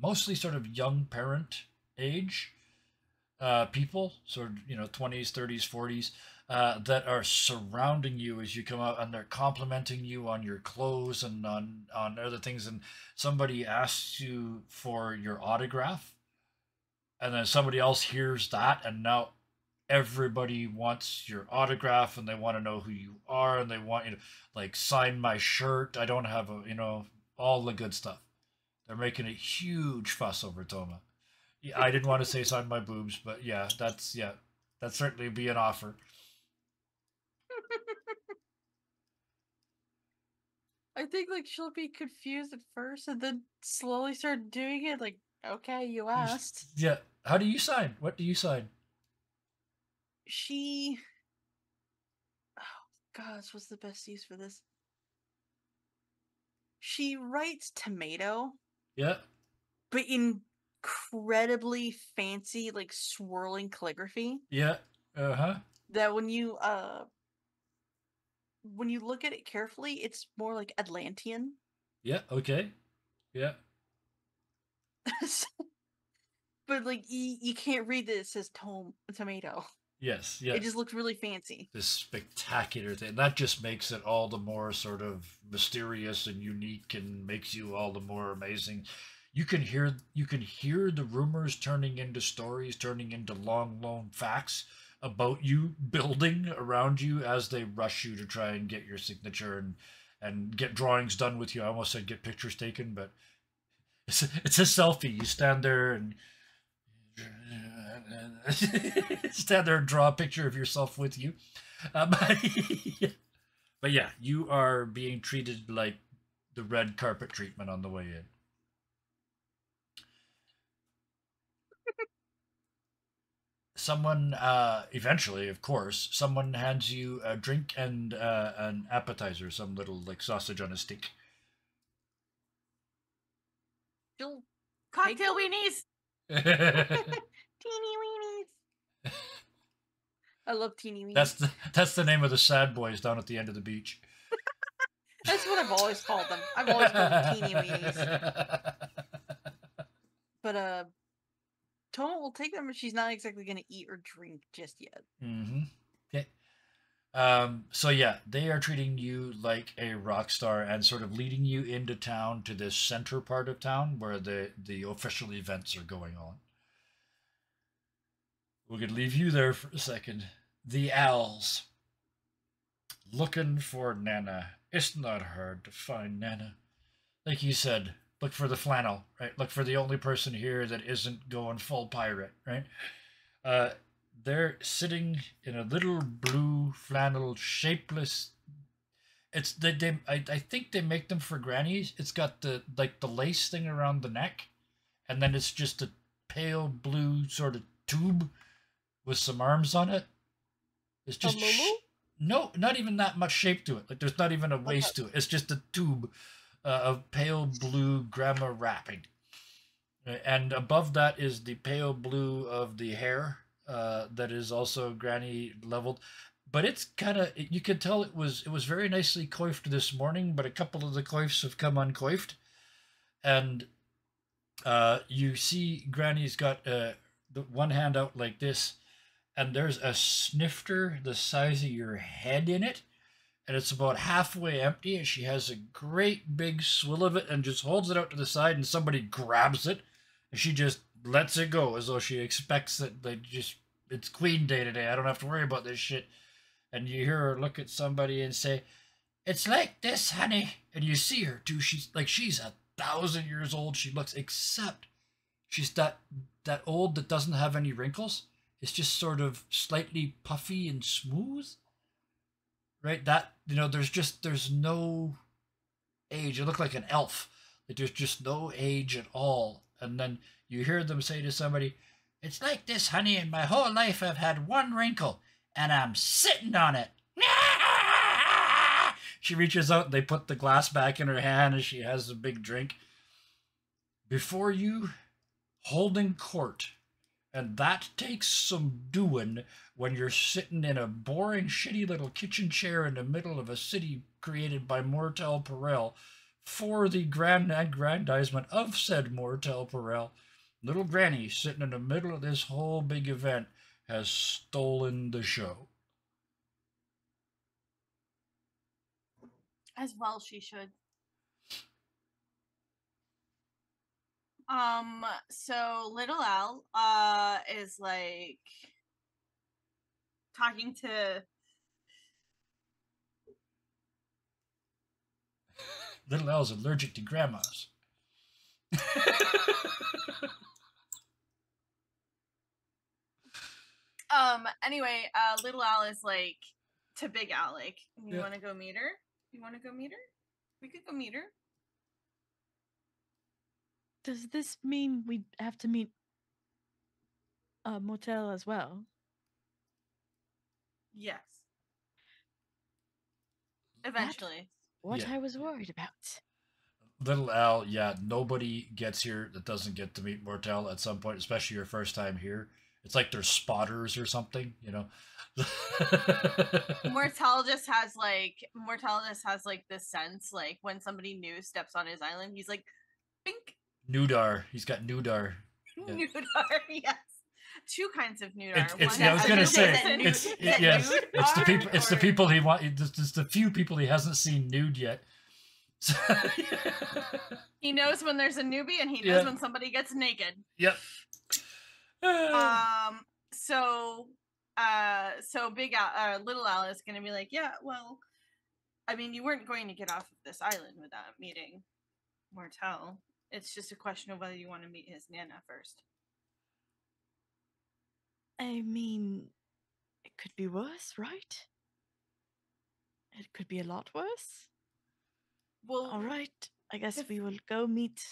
mostly sort of young parent age people, sort of 20s, 30s, 40s, that are surrounding you as you come out, and they're complimenting you on your clothes and on other things. And somebody asks you for your autograph, and then somebody else hears that, and now everybody wants your autograph, and they want to know who you are, and they want you to like sign my shirt. I don't have all the good stuff. They're making a huge fuss over Toma. Yeah, I didn't want to say sign my boobs, but that's certainly be an offer. I think like she'll be confused at first and then slowly start doing it. Like, okay, you asked. Yeah. How do you sign? What do you sign? Oh gosh, what's the best use for this? She writes tomato. Yeah. But incredibly fancy, like swirling calligraphy. Yeah. Uh-huh. That when you when you look at it carefully, it's more like Atlantean. Yeah. Okay. Yeah. So- but like you can't read that it says tomato. Yes. Yeah. It just looks really fancy. This spectacular thing that just makes it all the more sort of mysterious and unique, and makes you all the more amazing. You can hear the rumors turning into stories, turning into long loan facts about you building around you as they rush you to try and get your signature and get drawings done with you. I almost said get pictures taken, but it's a selfie. You stand there and stand there and draw a picture of yourself with you. But yeah, you are being treated like the red carpet treatment on the way in. Someone, eventually, of course, someone hands you a drink and an appetizer, some little like sausage on a stick. Still Cocktail weenies. teeny weenies. I love teeny weenies. That's the name of the sad boys down at the end of the beach. That's what I've always called them. I've always called them teeny weenies. But Toma will take them, but she's not exactly going to eat or drink just yet. Mm-hmm. Okay. So yeah, they are treating you like a rock star and sort of leading you into town to this center part of town where the official events are going on. We could leave you there for a second. The owls. Looking for Nana. It's not hard to find Nana. Like you said, look for the flannel, right? Look for the only person here that isn't going full pirate, right? They're sitting in a little blue flannel, shapeless. It's I think they make them for grannies. It's got the lace thing around the neck, and then it's just a pale blue sort of tube with some arms on it. It's just no, not even that much shape to it. Like there's not even a waist to it. It's just a tube of pale blue grandma wrapping, and above that is the pale blue of the hair that is also granny leveled. But it's kind of, you could tell it was very nicely coiffed this morning, but a couple of the coifs have come uncoiffed, and you see Granny's got the one hand out like this, and there's a snifter the size of your head in it, and it's about halfway empty, and she has a great big swill of it and just holds it out to the side, and somebody grabs it, and she just lets it go as though she expects that it's Queen Day today. I don't have to worry about this shit. And you hear her look at somebody and say, "It's like this, honey." And you see her too. She's 1,000 years old. She looks, except she's that old that doesn't have any wrinkles. It's just sort of slightly puffy and smooth. Right? That, there's no age. You look like an elf. Like there's just no age at all. And then you hear them say to somebody, "It's like this, honey, and my whole life I've had one wrinkle, and I'm sitting on it." She reaches out and they put the glass back in her hand and she has a big drink. Before you, holding court. And that takes some doing when you're sitting in a boring, shitty little kitchen chair in the middle of a city created by Mortel Perel for the grand aggrandizement of said Mortel Perel. Little Granny, sitting in the middle of this whole big event, has stolen the show. As well she should. So Little Al is like talking to Little Al's allergic to grandmas. anyway, Little Al is like to Big Al, like, you Yeah. wanna go meet her? You wanna go meet her? We could go meet her. Does this mean we have to meet a motel as well? Yes. Eventually. What Yeah. I was worried about. Little Al, yeah, nobody gets here that doesn't get to meet Mortel at some point, especially your first time here. It's like they're spotters or something, you know. Mortel just has like this sense, like when somebody new steps on his island, he's like, bink. Nudar. He's got Nudar. Yeah. Nudar, yes. Two kinds of nudar. I was gonna say Is that it's the people. It's the or- people he want. It's the few people he hasn't seen nude yet. So, He knows when there's a newbie, and he Yeah. knows when somebody gets naked. yep. So Big Al, Little Al is gonna be like, yeah, well, I mean, you weren't going to get off of this island without meeting Mortel. It's just a question of whether you want to meet his Nana first. I mean, it could be worse, right? It could be a lot worse. Well, All right, I guess if- we will go meet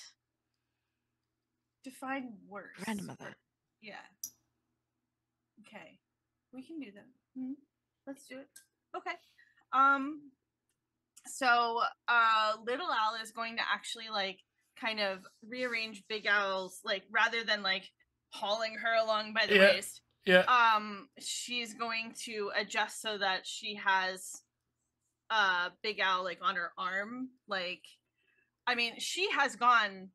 define worse. grandmother. Yeah. Okay. We can do that. Let's do it. Okay. So Little Al is going to actually like kind of rearrange Big Al's, like, rather than like hauling her along by the Yeah. waist. Yeah. She's going to adjust so that she has Big Al like on her arm. Like, I mean, she has gone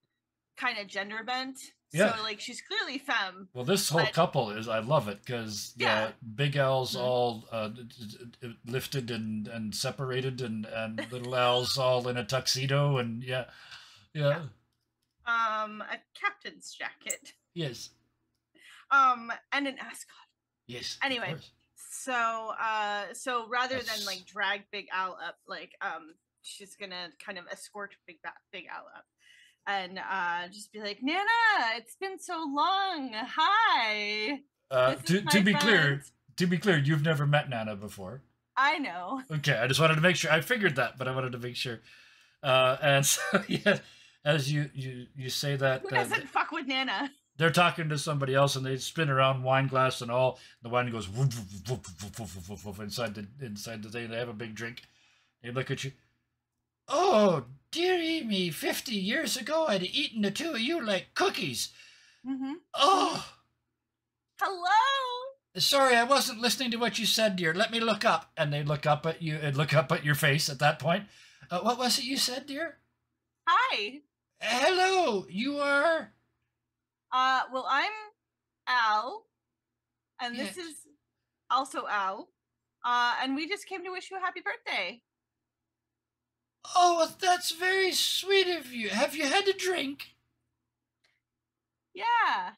kind of gender bent. Yeah. So like she's clearly femme. Well, this whole But- couple is, I love it because Yeah. Big Al's Mhm. all lifted and separated, and Little Al's all in a tuxedo, and yeah. A captain's jacket. Yes. And an ascot. Yes. of Anyway. course. So rather than That's- like drag Big Al up, like she's gonna kind of escort Big Al up, and just be like, Nana, it's been so long. Hi. This is To my be clear, friend." you've never met Nana before. I know. Okay, I just wanted to make sure. I figured that, but I wanted to make sure. And so, yeah, as you say that, Who doesn't fuck with Nana? they're talking to somebody else, and they spin around wine glass and all. The wine goes woof, woof, woof, woof, woof, woof, woof, inside the thing. They have a big drink. They look at you. Oh, dearie me! 50 years ago, I'd eaten the two of you like cookies. Mm-hmm. Oh, Hello. sorry, I wasn't listening to what you said, dear. Let me look up. And they look up at you and look up at your face at that point. What was it you said, dear? Hi. Hello, you are. Well, I'm Al, and this Yes. is also Al. And we just came to wish you a happy birthday. Oh, well, that's very sweet of you. Have you had a drink? Yeah.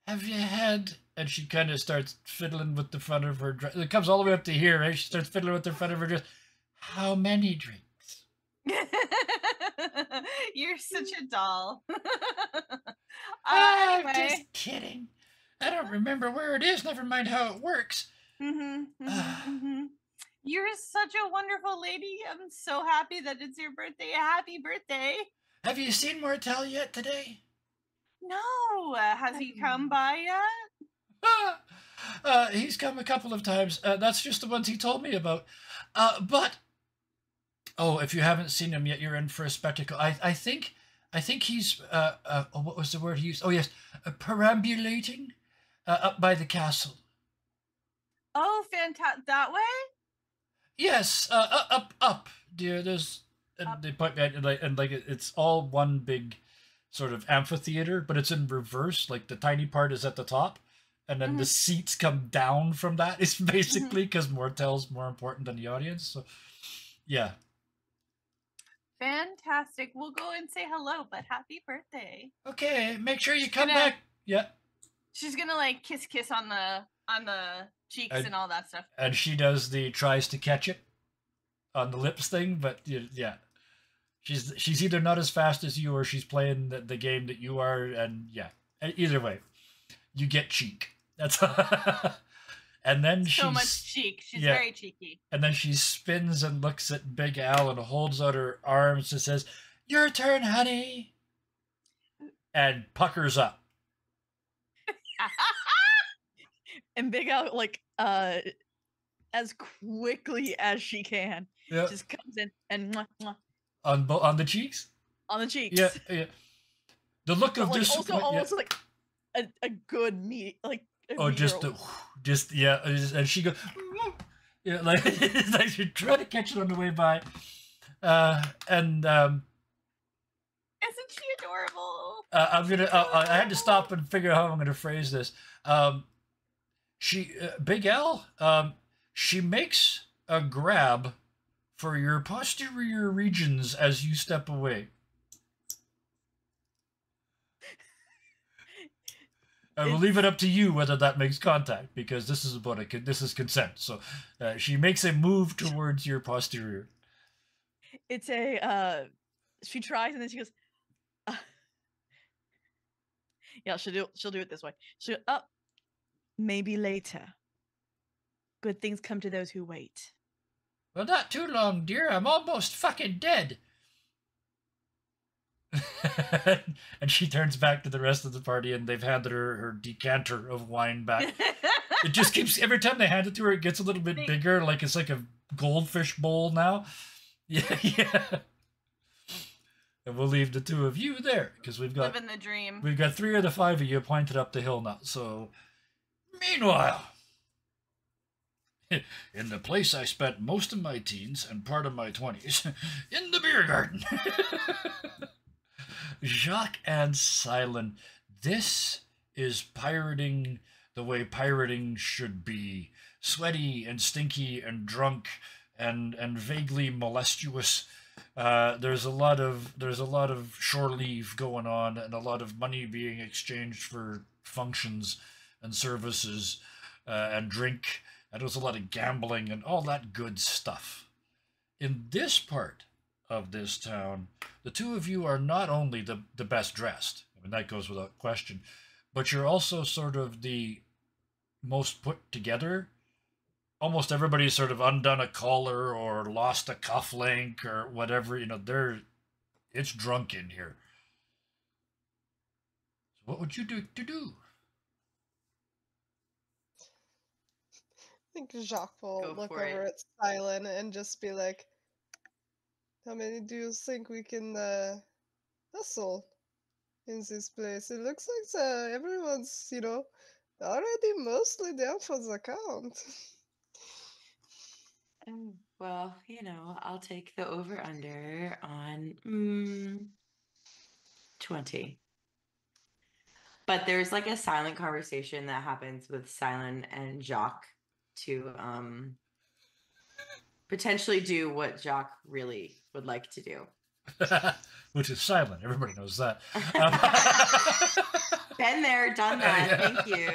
Have you had? And she kind of starts fiddling with the front of her dress. It comes all the way up to here, right? She starts fiddling with the front of her dress. How many drinks? You're such a doll. I'm Anyway. just kidding. I don't remember where it is. Never mind how it works. Mm-hmm. You're such a wonderful lady. I'm so happy that it's your birthday. Happy birthday. Have you seen Mortel yet today? No. Has he come by yet? He's come a couple of times. That's just the ones he told me about. But oh, if you haven't seen him yet, you're in for a spectacle. I think he's what was the word he used? Oh yes, perambulating up by the castle. Oh, fantastic. That way? Yes, up, dear. There's Up. they point me at and like it's all one big sort of amphitheater, but it's in reverse. Like the tiny part is at the top, and then the seats come down from that. It's basically because Mortel's more important than the audience. So, yeah. Fantastic. We'll go and say hello, but happy birthday. Okay, make sure you come gonna- back. Yeah, She's gonna like kiss on the cheeks And- and all that stuff. and she does the tries to catch it on the lips thing, but yeah. She's either not as fast as you or she's playing the game that you are, and yeah. Either way, you get cheek. That's and then So much cheek. She's yeah. very cheeky. And then she spins and looks at Big Al and holds out her arms and says, "Your turn, honey," and puckers up. And Big Al, like, as quickly as she can, Yeah, just comes in and mwah, mwah, on the cheeks. on the cheeks. Yeah. The look But, of like, also disappointment. almost like a good meat, like a Oh, meteor. just yeah, and she goes, yeah, like, it's like you're trying to catch it on the way by, and Isn't she adorable? I'm gonna. I had to stop and figure out how I'm gonna phrase this. Big L, she makes a grab for your posterior regions as you step away. I will leave it up to you whether that makes contact, because this is this is consent. So she makes a move towards your posterior. It's a she tries and then she goes, yeah, she'll do it this way. She'll maybe later. Good things come to those who wait. Well, not too long, dear. I'm almost fucking dead. And she turns back to the rest of the party, and they've handed her decanter of wine back. It just keeps, every time they hand it to her, it gets a little bit bigger, like it's like a goldfish bowl now. Yeah, yeah. And we'll leave the two of you there, because we've got Living the dream. 3 of the 5 of you pointed up the hill now. So, meanwhile, in the place I spent most of my teens and part of my 20s, in the beer garden. Jacques and Silent, this is pirating the way pirating should be. Sweaty and stinky and drunk and vaguely molestuous. There's a lot of shore leave going on, and a lot of money being exchanged for functions and services and drink, and there's a lot of gambling and all that good stuff. In this part of this town, the two of you are not only the best dressed, I mean, that goes without question, but you're also sort of the most put together. Almost everybody's sort of undone a collar or lost a cufflink or whatever, it's drunk in here. So what would you do to do? I think Jacques will Go look for over it. at Silent and just be like, how many do you think we can hustle in this place? It looks like everyone's, already mostly down for the count. Well, I'll take the over-under on 20. But there's like a silent conversation that happens with Silent and Jacques to potentially do what Jacques really would like to do. Which is silent. Everybody knows that. Been there, done that. Yeah. Thank you.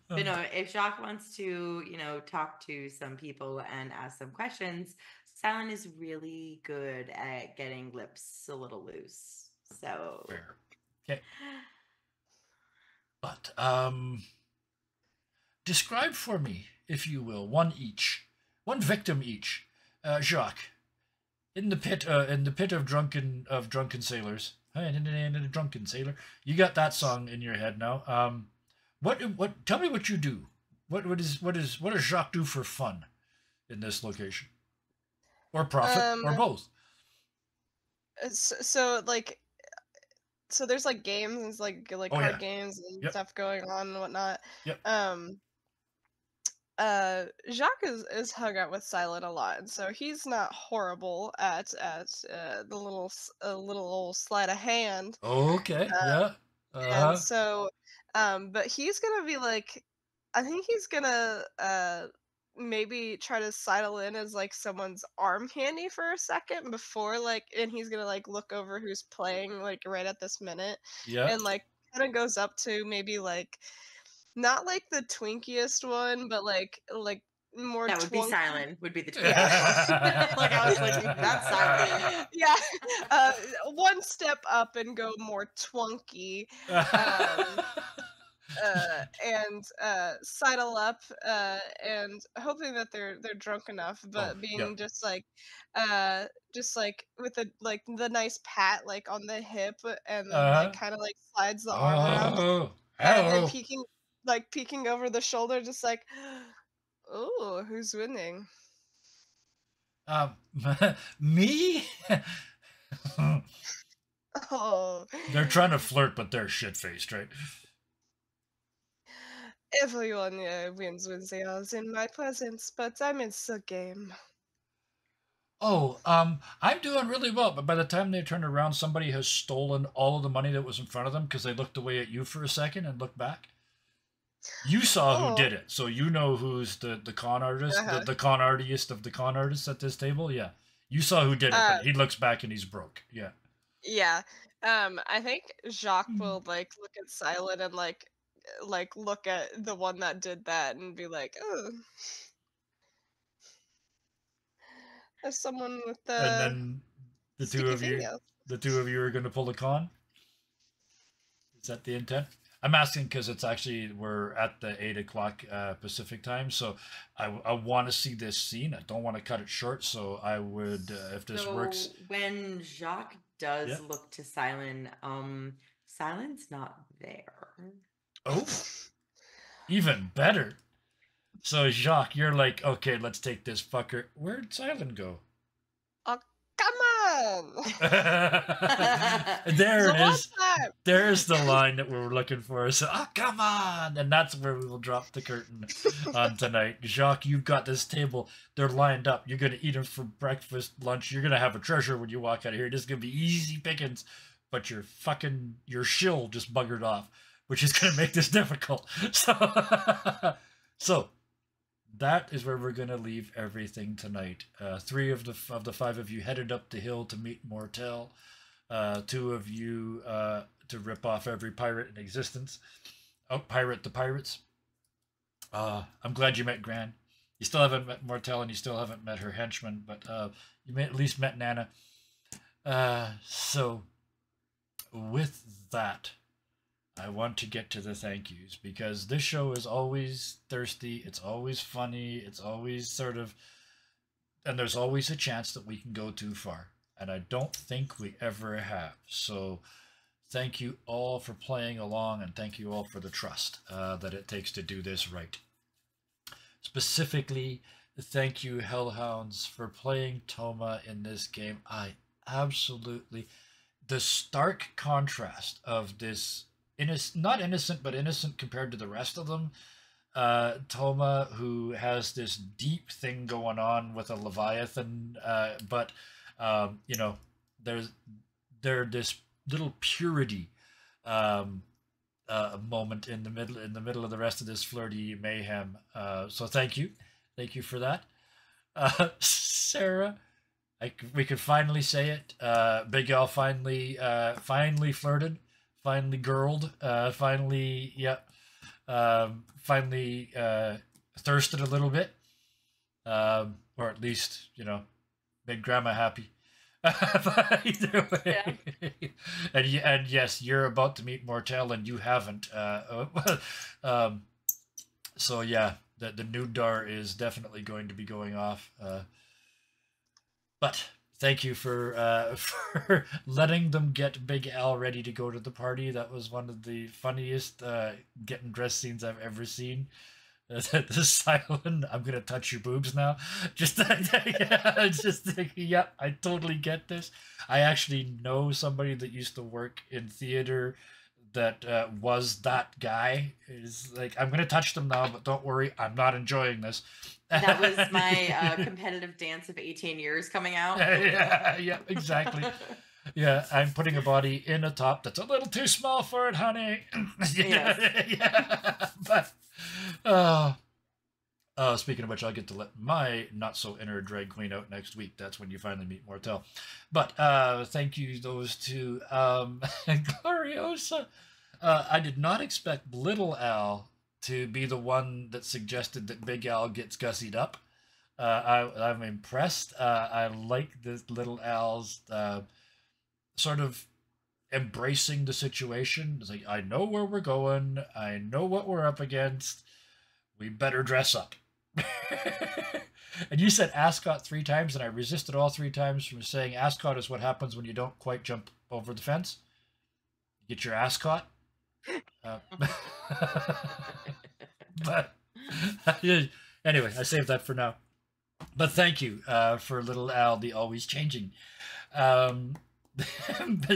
But no, if Jacques wants to, talk to some people and ask some questions, Silent is really good at getting lips a little loose. So Fair. Okay. But describe for me, if you will, one victim each. Jacques, in the pit of drunken sailors. Drunken sailor. You got that song in your head now. What? Tell me what you do. What does Jacques do for fun in this location, or profit, or both? So there's like games, like card games and stuff going on and whatnot. Yep. Jacques is hung out with Silent a lot, and so he's not horrible at the little old sleight of hand. Okay. Yeah. And so, but he's gonna be like, I think he's gonna maybe try to sidle in as like someone's arm candy for a second before and he's gonna look over who's playing right at this minute. Yeah. And kind of goes up to maybe not the twinkiest one, but more that would be twunk- Silent, would be the twink. I was like, that's Silent. Yeah. One step up and go more twunky. And sidle up and hoping that they're drunk enough, but being just with the nice pat on the hip, and then kind of slides the arm around and then peeking over the shoulder, just oh, who's winning? Me? Oh, They're trying to flirt, but they're shit-faced, right? everyone wins when they are in my presence, but I miss the game. Oh, I'm doing really well, but by the time they turn around, somebody has stolen all of the money that was in front of them because they looked away at you for a second and looked back. You saw who Oh, did it, so you know who's the con artist, uh-huh. the con artist of the con artists at this table. Yeah, you saw who did it, but he looks back and he's broke. Yeah. Yeah. I think Jacques will like look at Silent and like look at the one that did that and be like, oh, there's someone with And the then the two sticky of you, fingers. are going to pull a con. Is that the intent? I'm asking because it's actually we're at the 8 o'clock Pacific time, so I want to see this scene. I don't want to cut it short, so I would if this works. When Jacques does Yeah. look to Silent, Silent's not there. Oh, even better. So Jacques, you're like, okay, let's take this fucker. Where'd Silent go? Oh, come on! There So it what's is. that? There's the line that we were looking for. So, come on! And that's where we will drop the curtain on tonight. Jacques, you've got this table. They're lined up. You're going to eat them for breakfast, lunch. You're going to have a treasure when you walk out of here. This is going to be easy pickings. But your shill just buggered off, which is going to make this difficult. So that is where we're going to leave everything tonight. 3 of the 5 of you headed up the hill to meet Mortel. 2 of you to rip off every pirate in existence. Pirate the pirates. I'm glad you met Gran. You still haven't met Mortel and you still haven't met her henchman, but you at least met Nana. So with that, I want to get to the thank yous because this show is always thirsty. It's always funny. It's always and there's always a chance that we can go too far. And I don't think we ever have. So thank you all for playing along and thank you all for the trust that it takes to do this right. Specifically, thank you, Hellhounds, for playing Toma in this game. The stark contrast of this not innocent, but innocent compared to the rest of them. Toma, who has this deep thing going on with a Leviathan, but there's this little purity moment in the middle of the rest of this flirty mayhem. So thank you for that, Sarah. We could finally say it. Big Al finally flirted. Finally girled, finally thirsted a little bit, or at least made Grandma happy. Either way, yeah. and yes, you're about to meet Mortel, and you haven't. So yeah, the nude dar is definitely going to be going off. But thank you for letting them get Big Al ready to go to the party. That was one of the funniest getting dressed scenes I've ever seen. The Silent, I'm gonna touch your boobs now. Yeah, I totally get this. I actually know somebody that used to work in theater that was that guy. Is like, I'm gonna touch them now, but don't worry, I'm not enjoying this. That was my competitive dance of 18 years coming out. Yeah, exactly. Yeah, I'm putting a body in a top that's a little too small for it, honey. Yeah. But speaking of which, I'll get to let my not so inner drag queen out next week. That's when you finally meet Mortel. But thank you, those two. Gloriosa. I did not expect Little Al to be the one that suggested that Big Al gets gussied up. I'm impressed. I like this Little Al's sort of embracing the situation. It's like, I know where we're going. I know what we're up against. We better dress up. And you said ascot 3 times, and I resisted all 3 times from saying ascot is what happens when you don't quite jump over the fence. You get your ass caught. But anyway, I saved that for now. But thank you for Little Al, the always changing.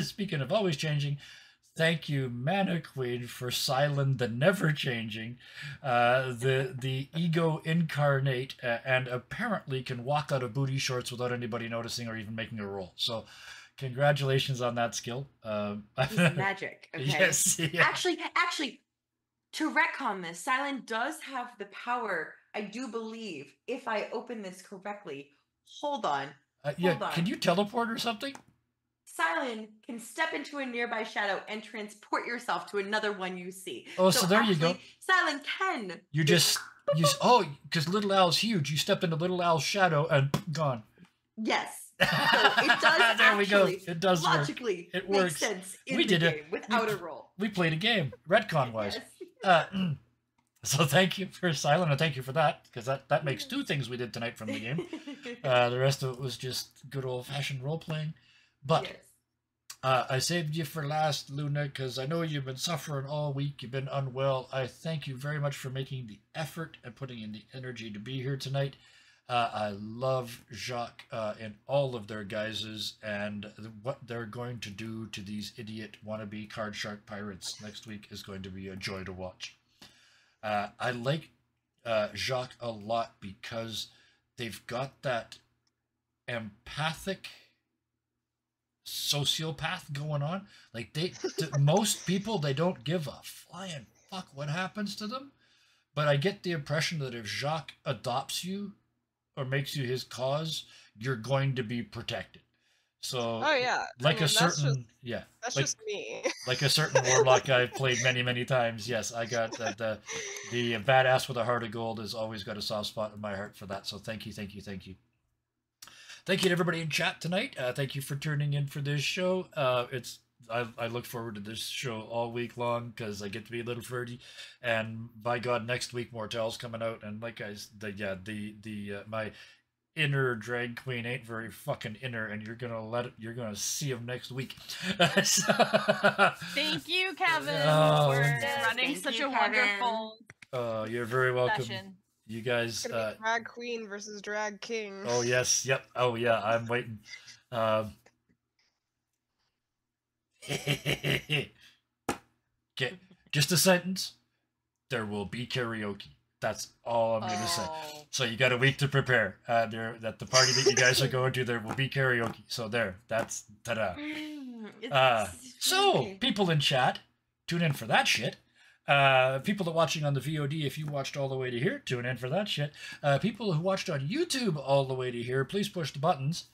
Speaking of always changing, thank you, Mana Queen, for Silent the Never Changing, the ego incarnate, and apparently can walk out of booty shorts without anybody noticing or even making a roll. So, congratulations on that skill. He's magic. Okay. Yes. Yeah. Actually, to retcon this, Silent does have the power, I do believe, if I open this correctly. Hold on. Yeah. Hold on. Can you teleport or something? Silent can step into a nearby shadow and transport yourself to another one you see. Oh, so there you go. Silent can. You just because Little Owl's huge. You stepped into Little Owl's shadow and gone. Yes. So it does there we go. actually, It does logically work. It make works. sense in We the did game it. without a roll. We played a game, retcon wise. Yes. So thank you for Silent, and thank you for that, because that makes two things we did tonight from the game. The rest of it was just good old fashioned role playing. But Yes. I saved you for last, Luna, because I know you've been suffering all week. You've been unwell. I thank you very much for making the effort and putting in the energy to be here tonight. I love Jacques and all of their guises, and what they're going to do to these idiot wannabe card shark pirates next week is going to be a joy to watch. I like Jacques a lot because they've got that empathic sociopath going on. Like most people, they don't give a flying fuck what happens to them. But I get the impression that if Jacques adopts you or makes you his cause, you're going to be protected. So, Oh yeah, like I mean, a certain that's like, just me. like a certain warlock I've played many times. Yes, I got that. The badass with a heart of gold has always got a soft spot in my heart for that. So thank you. Thank you to everybody in chat tonight. Thank you for tuning in for this show. I look forward to this show all week long because I get to be a little flirty, and by God, next week Mortel's coming out, and like my inner drag queen ain't very fucking inner, and you're gonna see him next week. Thank you, Kevin, for running such a wonderful you're very welcome. session. You guys. It's gonna be drag queen versus drag king. Oh yes, yep. Oh yeah, I'm waiting. Okay, just a sentence. There will be karaoke. That's all I'm gonna say. So you got a week to prepare. At the party that you guys are going to, there will be karaoke. So that's ta-da. So people in chat, tune in for that shit. People that are watching on the VOD, if you watched all the way to here, tune in for that shit. People who watched on YouTube all the way to here, please push the buttons.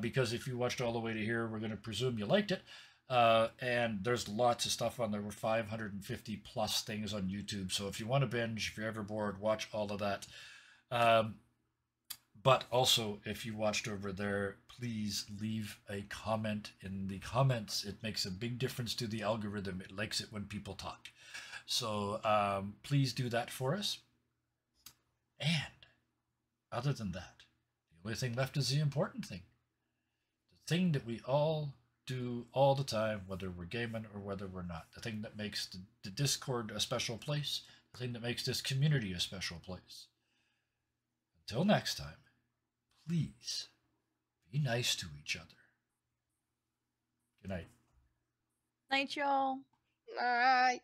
Because if you watched all the way to here, we're going to presume you liked it. And there's lots of stuff on there. We're 550 plus things on YouTube. So if you want to binge, if you're ever bored, watch all of that. But also, if you watched over there, please leave a comment in the comments. It makes a big difference to the algorithm. It likes it when people talk. So please do that for us. And other than that, the only thing left is the important thing. The thing that we all do all the time, whether we're gaming or whether we're not. The thing that makes the Discord a special place. The thing that makes this community a special place. Until next time, please be nice to each other. Good night. Night, y'all. All right.